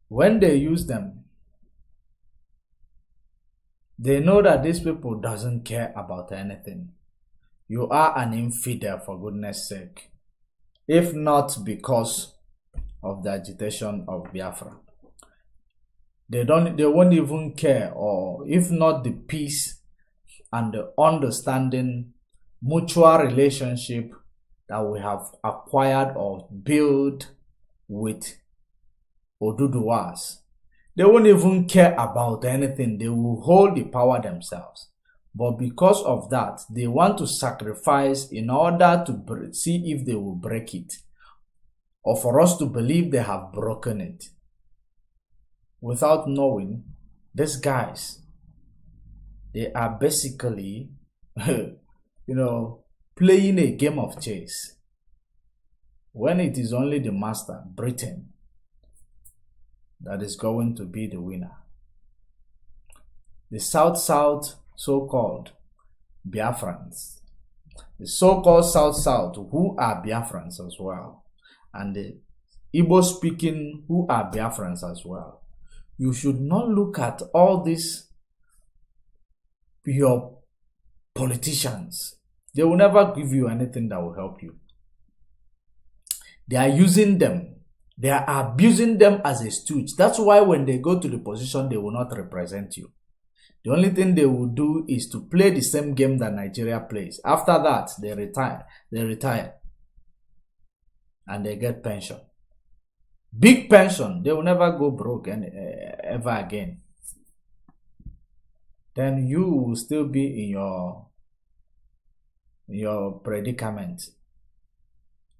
When they use them, they know that these people doesn't care about anything. You are an infidel, for goodness sake. If not because of the agitation of Biafra. They won't even care, or if not the peace and the understanding, mutual relationship that we have acquired or built with Oduduwas. They won't even care about anything. They will hold the power themselves. But because of that, they want to sacrifice in order to see if they will break it, or for us to believe they have broken it, without knowing these guys, they are basically, playing a game of chess, when it is only the master, Britain, that is going to be the winner. The South, so-called Biafrans, the so-called South, who are Biafrans as well, and the Igbo speaking, who are Biafrans as well. You should not look at all these your politicians. They will never give you anything that will help you. They are using them. They are abusing them as a stooge. That's why when they go to the position, they will not represent you. The only thing they will do is to play the same game that Nigeria plays. After that, they retire. And they get pension. Big pension. They will never go broke ever again. Then you will still be in your predicament.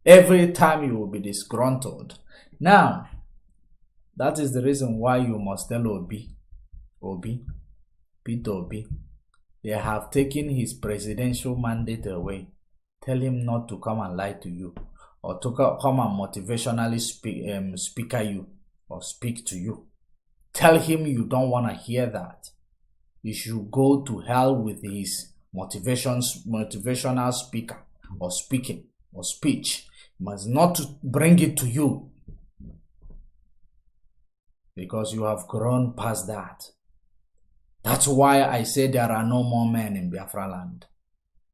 Every time you will be disgruntled. Now, that is the reason why you must tell Peter Obi, they have taken his presidential mandate away. Tell him not to come and lie to you, or to come and motivationally speak to you. Tell him you don't want to hear that. You should go to hell with his motivational speaker or speaking or speech. He must not bring it to you, because you have grown past that. That's why I say there are no more men in Biafra land.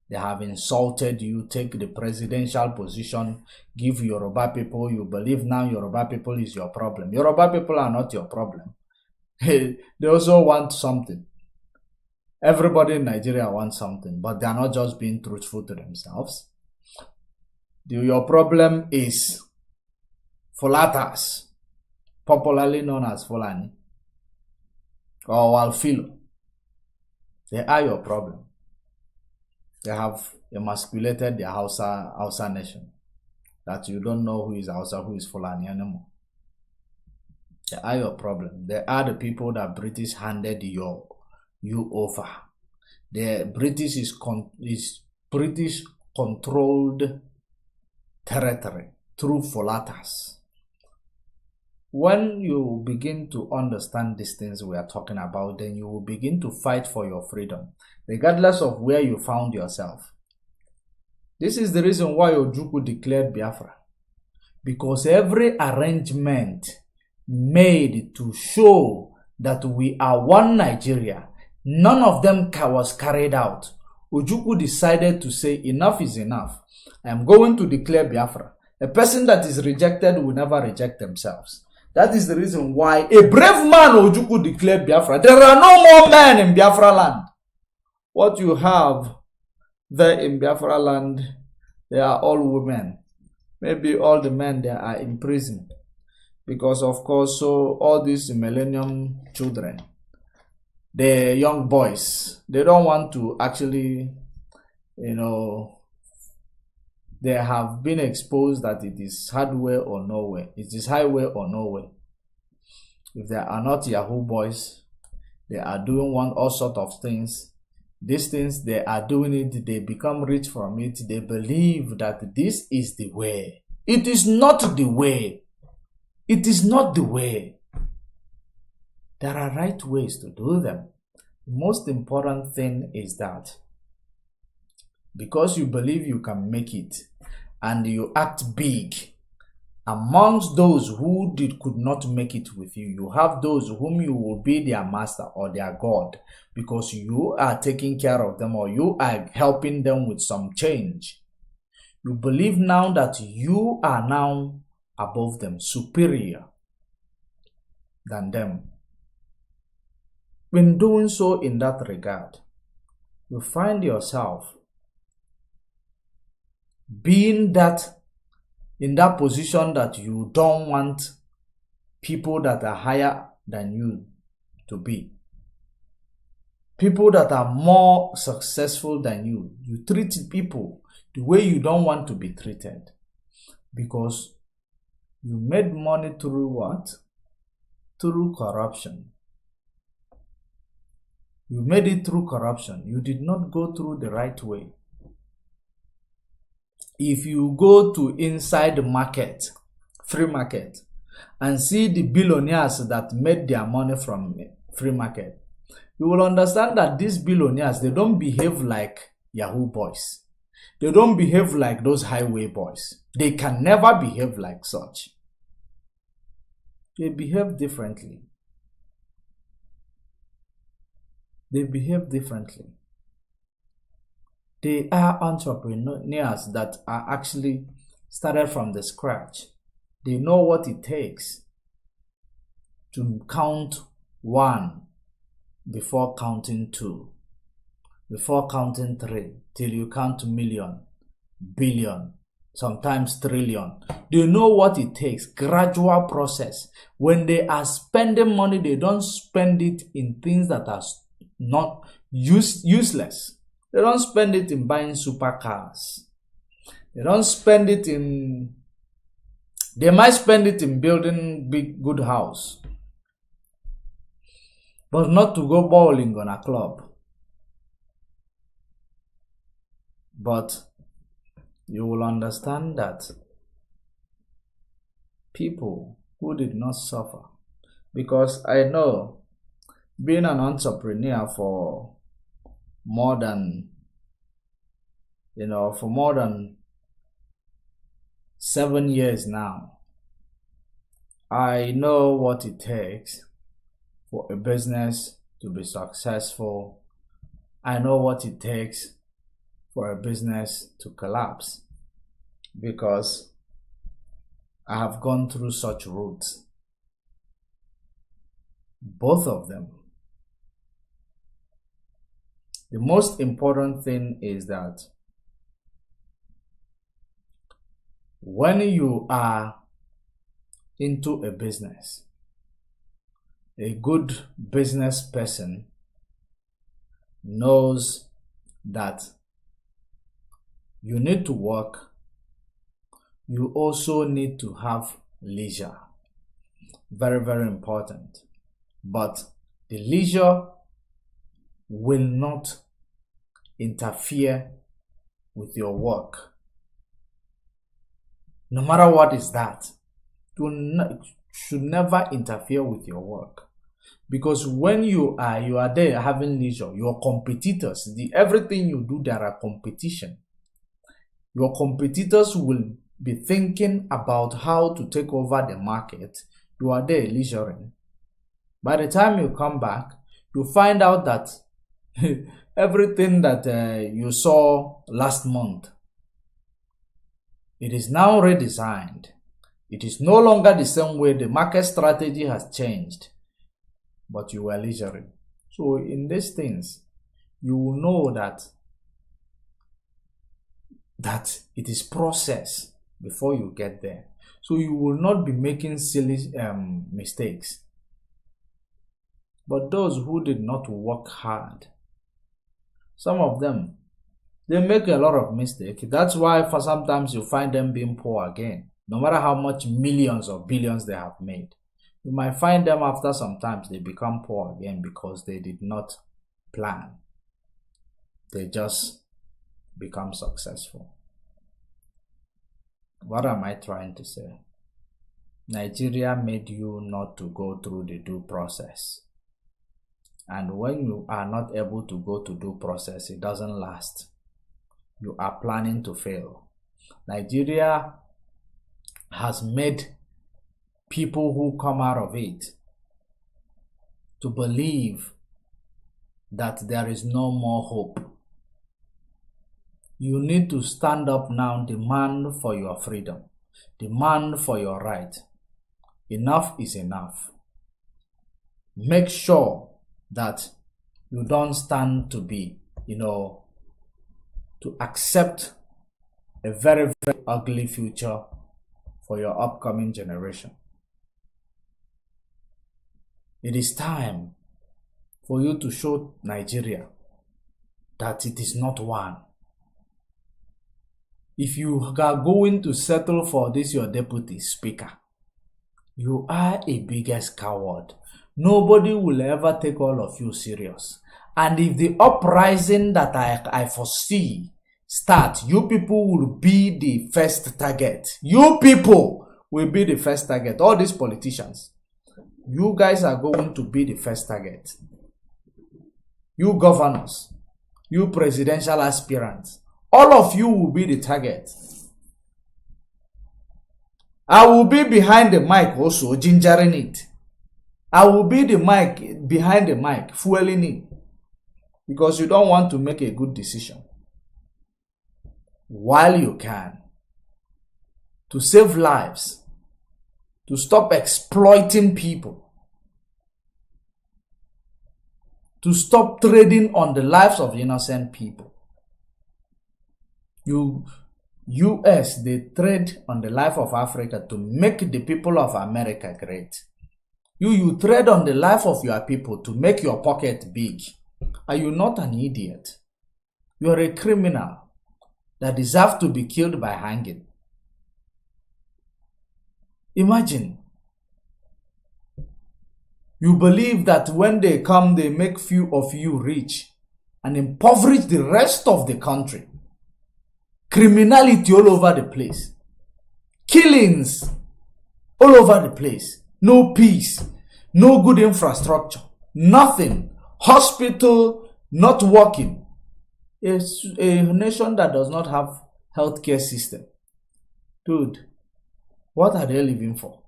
They have insulted you. Take the presidential position, give Yoruba people, you believe now Yoruba people is your problem. Yoruba people are not your problem. They also want something. Everybody in Nigeria wants something, but they are not just being truthful to themselves. Your problem is Fulatas, popularly known as Fulani, or Walfilo. They are your problem. They have emasculated the Hausa nation, that you don't know who is Hausa, who is Fulani anymore. They are your problem. They are the people that British handed you over. The British is British controlled territory through Fulatas. When you begin to understand these things we are talking about, then you will begin to fight for your freedom, regardless of where you found yourself. This is the reason why Ojukwu declared Biafra, because every arrangement made to show that we are one Nigeria, none of them was carried out. Ojukwu decided to say enough is enough. I am going to declare Biafra. A person that is rejected will never reject themselves. That is the reason why a brave man Ojukwu declared Biafra. There are no more men in Biafra land. What you have there in Biafra land, they are all women. Maybe all the men there are in prison. Because of course, so all these millennium children, the young boys, they don't want to actually, they have been exposed that it is hard way or no way. It is highway or no way. If they are not Yahoo boys, they are doing all sort of things. These things, they are doing it, they become rich from it. They believe that this is the way. It is not the way. It is not the way. There are right ways to do them. The most important thing is that because you believe you can make it and you act big, amongst those who could not make it with you, you have those whom you will be their master or their God, because you are taking care of them or you are helping them with some change. You believe now that you are now above them, superior than them. When doing so in that regard, you find yourself being that in that position that you don't want people that are higher than you to be, people that are more successful than you. You treat people the way you don't want to be treated because you made money through what? Through corruption. You made it through corruption. You did not go through the right way. If you go to inside the market, free market, and see the billionaires that made their money from free market, you will understand that these billionaires, they don't behave like Yahoo boys. They don't behave like those highway boys. They can never behave like such. They behave differently. They behave differently. They are entrepreneurs that are actually started from the scratch. They know what it takes to count one before counting two, before counting three, till you count million, billion, sometimes trillion. They know what it takes, gradual process. When they are spending money, they don't spend it in things that are not useless. They don't spend it in buying supercars. They don't spend it in, they might spend it in building big good house, but not to go bowling on a club. But you will understand that people who did not suffer, because I know being an entrepreneur for more than 7 years now, I know what it takes for a business to be successful. I know what it takes for a business to collapse, because I have gone through such routes, both of them. The most important thing is that when you are into a business, a good business person knows that you need to work. You also need to have leisure. Very, very important. But the leisure will not interfere with your work. No matter what is that, should never interfere with your work. Because when you are there having leisure, your competitors, everything you do, there are competition. Your competitors will be thinking about how to take over the market. You are there leisuring. By the time you come back, you find out that everything that you saw last month, it is now redesigned. It is no longer the same way. The market strategy has changed, but you were leisuring. So in these things, you will know that it is process before you get there. So you will not be making silly mistakes. But those who did not work hard, some of them, they make a lot of mistakes. That's why for sometimes you find them being poor again. No matter how much millions or billions they have made, you might find them after sometimes they become poor again because they did not plan. They just become successful. What am I trying to say? Nigeria made you not to go through the due process. And when you are not able to go to due process, it doesn't last. You are planning to fail. Nigeria has made people who come out of it to believe that there is no more hope. You need to stand up now, demand for your freedom, demand for your right. Enough is enough. Make sure that you don't stand to be, to accept a very, very ugly future for your upcoming generation. It is time for you to show Nigeria that it is not one. If you are going to settle for this, your deputy speaker, you are a biggest coward. Nobody will ever take all of you serious. And if the uprising that I foresee start, you people will be the first target. You people will be the first target. All these politicians, you guys are going to be the first target. You governors, you presidential aspirants, all of you will be the target. I will be behind the mic also, gingering it. I will be the mic behind the mic, fueling it. Because you don't want to make a good decision. While you can. To save lives. To stop exploiting people. To stop trading on the lives of innocent people. US, they trade on the life of Africa to make the people of America great. You trade on the life of your people to make your pocket big. Are you not an idiot? You are a criminal that deserves to be killed by hanging. Imagine. You believe that when they come, they make few of you rich and impoverish the rest of the country. Criminality all over the place. Killings all over the place. No peace. No good infrastructure. Nothing. Hospital not working. It's a nation that does not have healthcare system. Dude, what are they living for?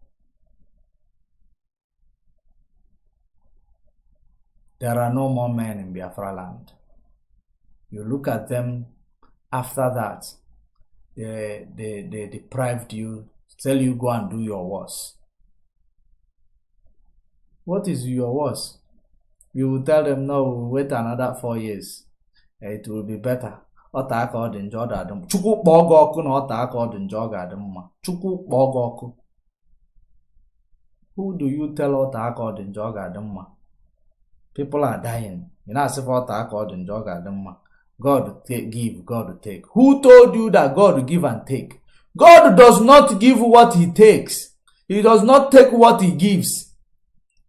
There are no more men in Biafra land. You look at them after that, they deprived you, tell you go and do your worst. What is your worst? You will tell them, no, wait another 4 years. It will be better. Who do you tell people are dying? God give, God take. Who told you that God will give and take? God does not give what he takes. He does not take what he gives.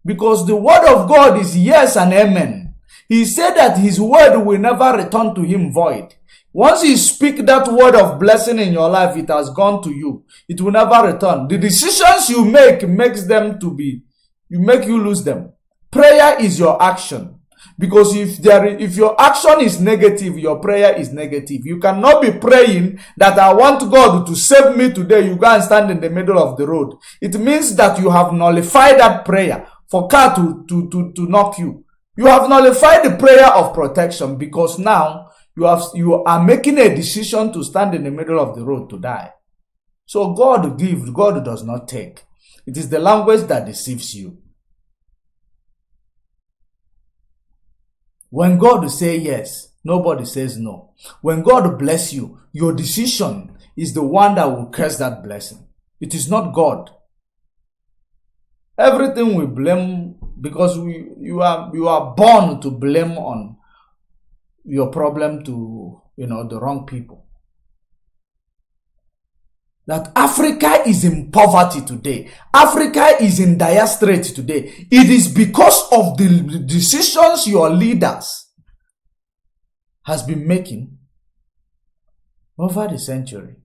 Because the word of God is yes and amen. He said that his word will never return to him void. Once you speak that word of blessing in your life, it has gone to you. It will never return. The decisions you make makes them to be, make you lose them. Prayer is your action. Because if your action is negative, your prayer is negative. You cannot be praying that I want God to save me today. You go and stand in the middle of the road. It means that you have nullified that prayer for car to knock you. You have nullified the prayer of protection because now you are making a decision to stand in the middle of the road to die. So God gives, God does not take. It is the language that deceives you. When God says yes, nobody says no. When God bless you, your decision is the one that will curse that blessing. It is not God. Everything we blame because you are born to blame on your problem to the wrong people. That Africa is in poverty today. Africa is in dire straits today. It is because of the decisions your leaders has been making over the century.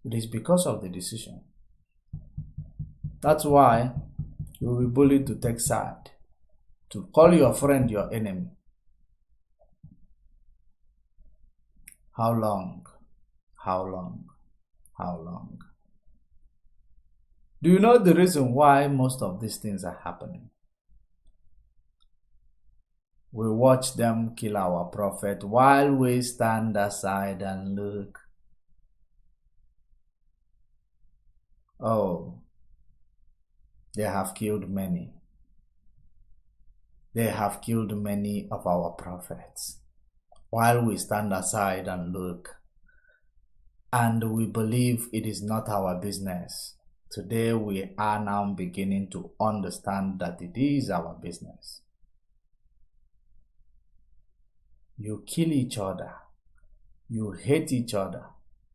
It is because of the decision. That's why you will be bullied to take side, to call your friend your enemy. How long? How long? How long? Do you know the reason why most of these things are happening? We watch them kill our prophet while we stand aside and look. Oh, they have killed many. They have killed many of our prophets while we stand aside and look. and we believe it is not our business. Today we are now beginning to understand that it is our business. You kill each other, you hate each other,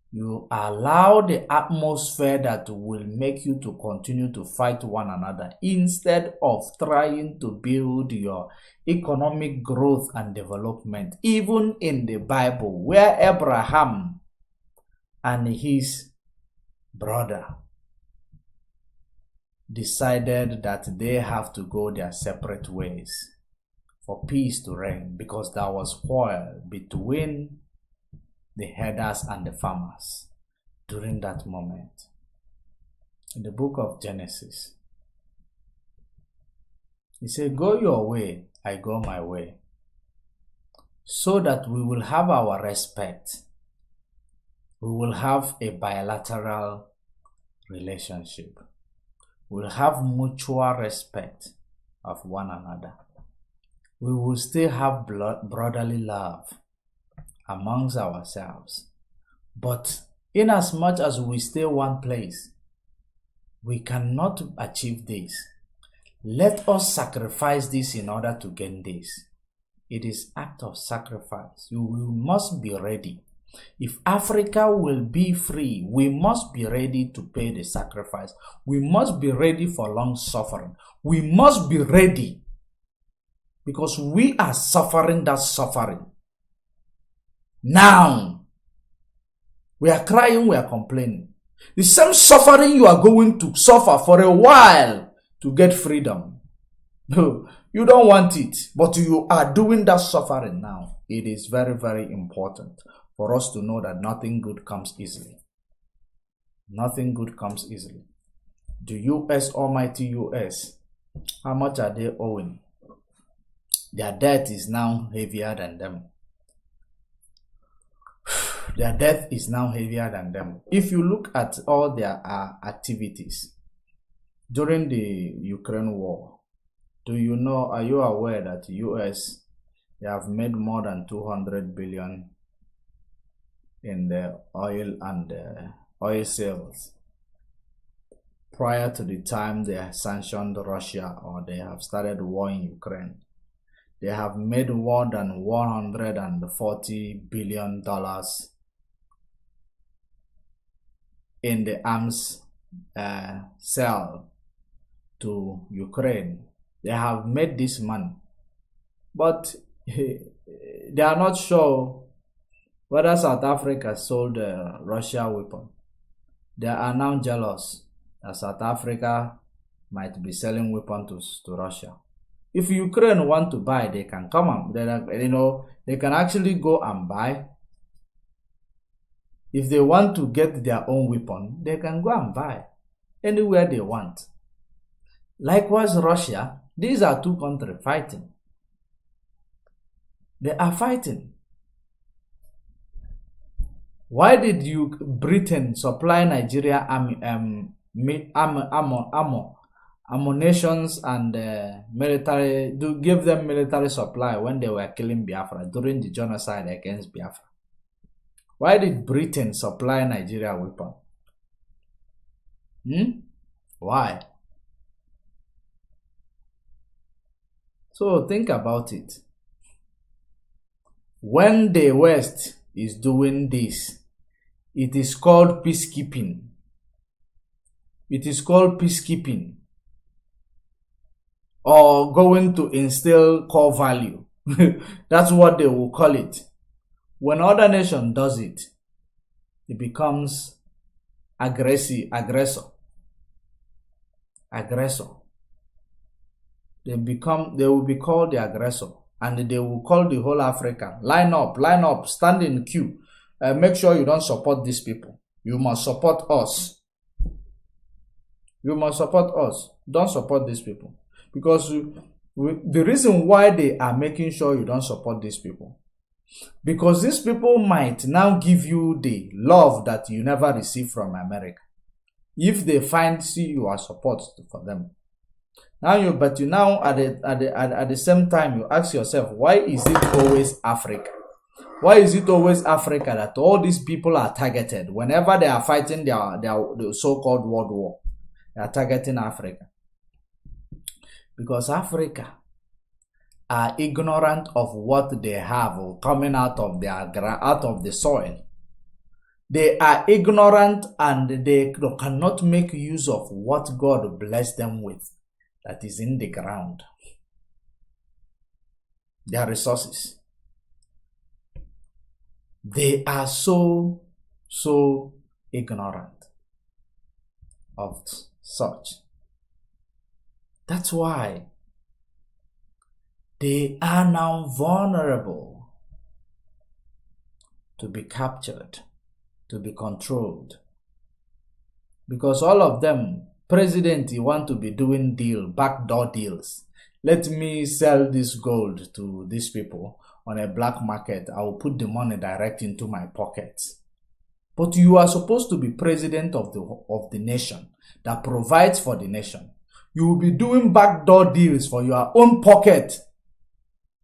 you allow the atmosphere that will make you to continue to fight one another instead of trying to build your economic growth and development. Even in the Bible, where Abraham and his brother decided that they have to go their separate ways for peace to reign, because there was quarrel between the herders and the farmers during that moment. In the book of Genesis, he said, go your way, I go my way, so that we will have our respect. We will have a bilateral relationship. We'll have mutual respect of one another. We will still have brotherly love amongst ourselves. But in as much as we stay one place, we cannot achieve this. Let us sacrifice this in order to gain this. It is act of sacrifice. We must be ready. If Africa will be free, we must be ready to pay the sacrifice. We must be ready for long suffering. We must be ready, because we are suffering that suffering. Now, we are crying, we are complaining. The same suffering you are going to suffer for a while to get freedom. You don't want it, but you are doing that suffering now. It is very, very important for us to know that nothing good comes easily. Nothing good comes easily. The US, almighty US, how much are they owing? Their debt is now heavier than them. Their debt is now heavier than them. If you look at all their activities during the Ukraine war, do you know, are you aware that the US, they have made more than 200 billion in the oil and oil sales prior to the time they sanctioned Russia, or they have started war in Ukraine? They have made more than $140 billion in the arms sale to Ukraine. They have made this money, but they are not sure whether South Africa sold Russia weapon. They are now jealous that South Africa might be selling weapons to Russia. If Ukraine want to buy, they can come and they can actually go and buy. If they want to get their own weapon, they can go and buy anywhere they want. Likewise, Russia, these are two countries fighting. They are fighting. Why did Britain supply Nigeria ammunitions and military, to give them military supply when they were killing Biafra during the genocide against Biafra? Why did Britain supply Nigeria weapons? Why? So think about it. When the West is doing this, it is called peacekeeping. It is called peacekeeping, or going to instill core value. That's what they will call it. When other nation does it, it becomes aggressor. They will be called the aggressor, and they will call the whole Africa. Line up, stand in queue. Make sure you don't support these people. You must support us. You must support us. Don't support these people. Because the reason why they are making sure you don't support these people, because these people might now give you the love that you never received from America. If they see you are support for them. But you now at the same time you ask yourself, why is it always Africa? Why is it always Africa that all these people are targeted? Whenever they are fighting their so-called world war, they are targeting Africa. Because Africa are ignorant of what they have coming out of the soil. They are ignorant and they cannot make use of what God blessed them with that is in the ground. Their resources. They are so ignorant of such. That's why they are now vulnerable to be captured, to be controlled. Because all of them, president, you want to be doing backdoor deals. Let me sell this gold to these people on a black market. I will put the money direct into my pockets. But you are supposed to be president of the nation that provides for the nation. You will be doing backdoor deals for your own pocket,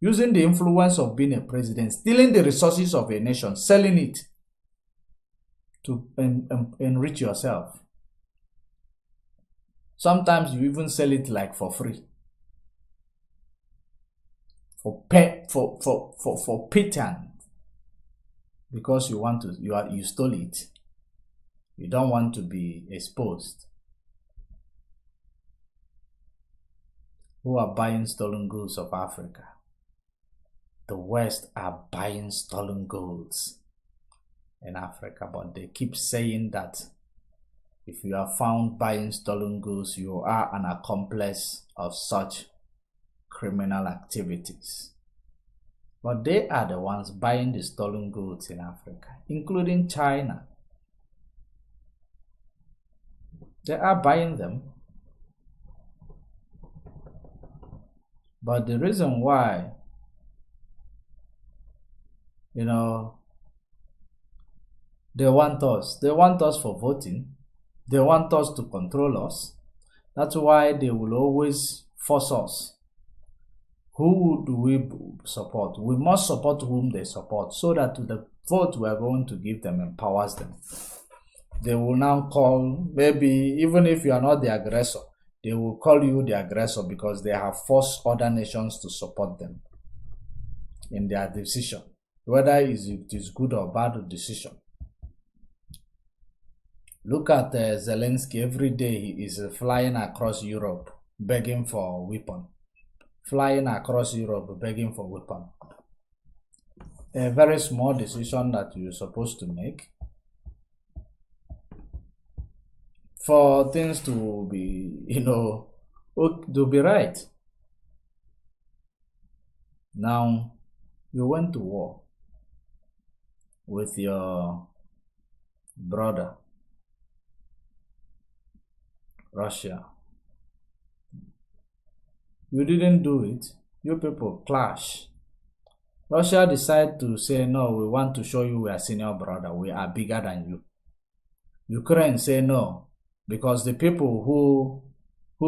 using the influence of being a president, stealing the resources of a nation, selling it to enrich yourself. Sometimes you even sell it like for free. For pittance, because you stole it. You don't want to be exposed. Who are buying stolen goods of Africa? The West are buying stolen goods in Africa, but they keep saying that if you are found buying stolen goods, you are an accomplice of such criminal activities. But they are the ones buying the stolen goods in Africa, including China. They are buying them. But the reason why, they want us for voting. They want us to control us. That's why they will always force us. Who do we support? We must support whom they support, so that the vote we are going to give them empowers them. They will now call, maybe even if you are not the aggressor, they will call you the aggressor because they have forced other nations to support them in their decision, whether it is good or bad decision. Look at Zelensky. Every day he is flying across Europe begging for weapon. Flying across Europe begging for weapon. A very small decision that you're supposed to make for things to be, to be right. Now, you went to war with your brother, Russia. You didn't do it. You people clash. Russia decided to say, no, we want to show you we are senior brother. We are bigger than you. Ukraine say no, because the people who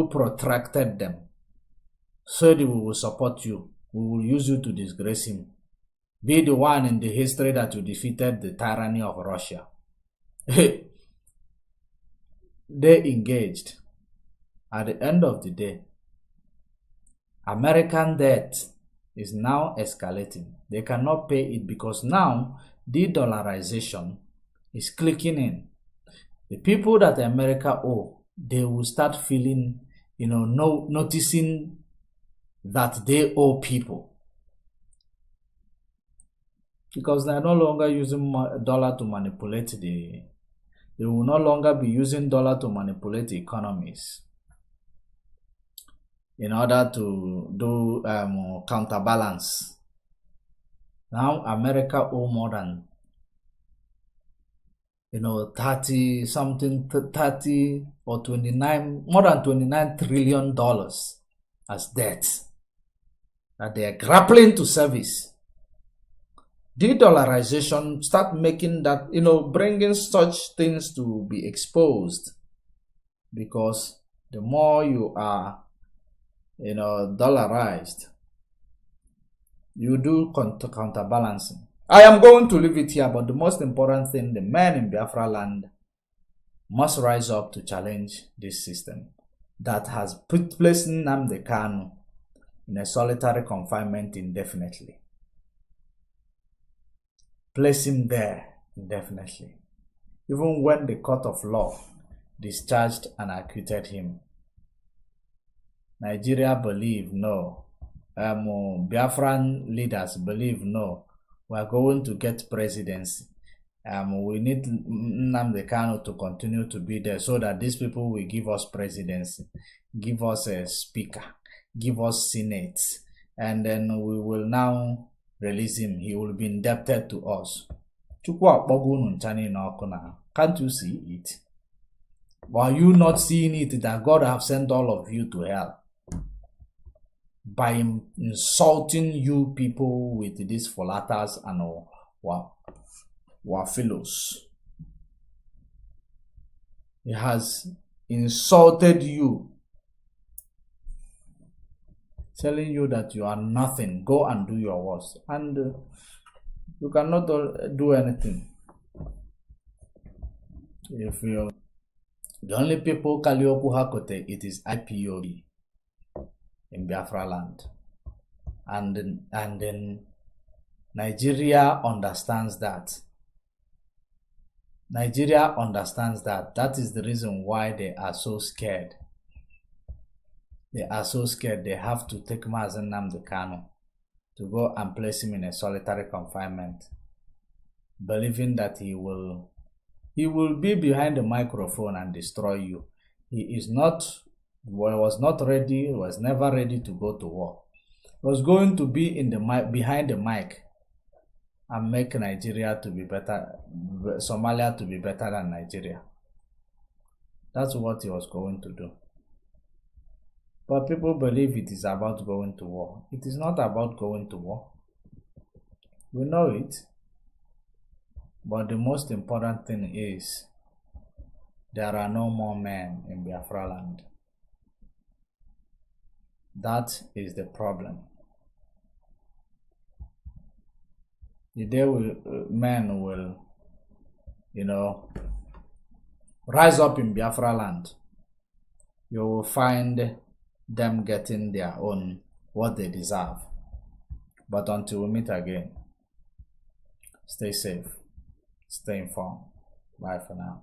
protracted them said we will support you. We will use you to disgrace him. Be the one in the history that you defeated the tyranny of Russia. They engaged. At the end of the day, American debt is now escalating. They cannot pay it because now de-dollarization is clicking in. The people that America owe, they will start feeling, noticing that they owe people. Because they are no longer using dollar to manipulate they will no longer be using dollar to manipulate economies in order to do counterbalance. Now America owe more than 30 or 29, more than $29 trillion as debt that they are grappling to service. De-dollarization start making that, bringing such things to be exposed, because the more you are dollarized, you do counterbalancing. I am going to leave it here, but the most important thing, the men in Biafra land must rise up to challenge this system that has placed Nnamdi Kanu in a solitary confinement indefinitely. Place him there indefinitely, even when the court of law discharged and acquitted him. Nigeria believe no. Biafran leaders believe no. We are going to get presidency. We need Nnamdi Kanu to continue to be there so that these people will give us presidency, give us a speaker, give us senate, and then we will now release him. He will be indebted to us. Can't you see it? Are you not seeing it that God have sent all of you to hell by insulting you people with these Fulatas and fellows? He has insulted you, telling you that you are nothing. Go and do your worst, and you cannot do anything. If you the only people Kalioku Hakote, it is IPOB in Biafra land, and then Nigeria understands that. Nigeria understands that. That is the reason why they are so scared. They are so scared. They have to take Mazen Nnamdi Kanu to go and place him in a solitary confinement, believing that he will be behind the microphone and destroy you. He is not, was not ready, was never ready to go to war. He was going to be in the behind the mic and make Nigeria to be better, Somalia to be better than Nigeria. That's what he was going to do. But people believe it is about going to war. It is not about going to war. We know it. But the most important thing is there are no more men in Biafra land. That is the problem. The day men will, rise up in Biafra land, you will find them getting their own, what they deserve. But until we meet again, stay safe. Stay informed. Bye for now.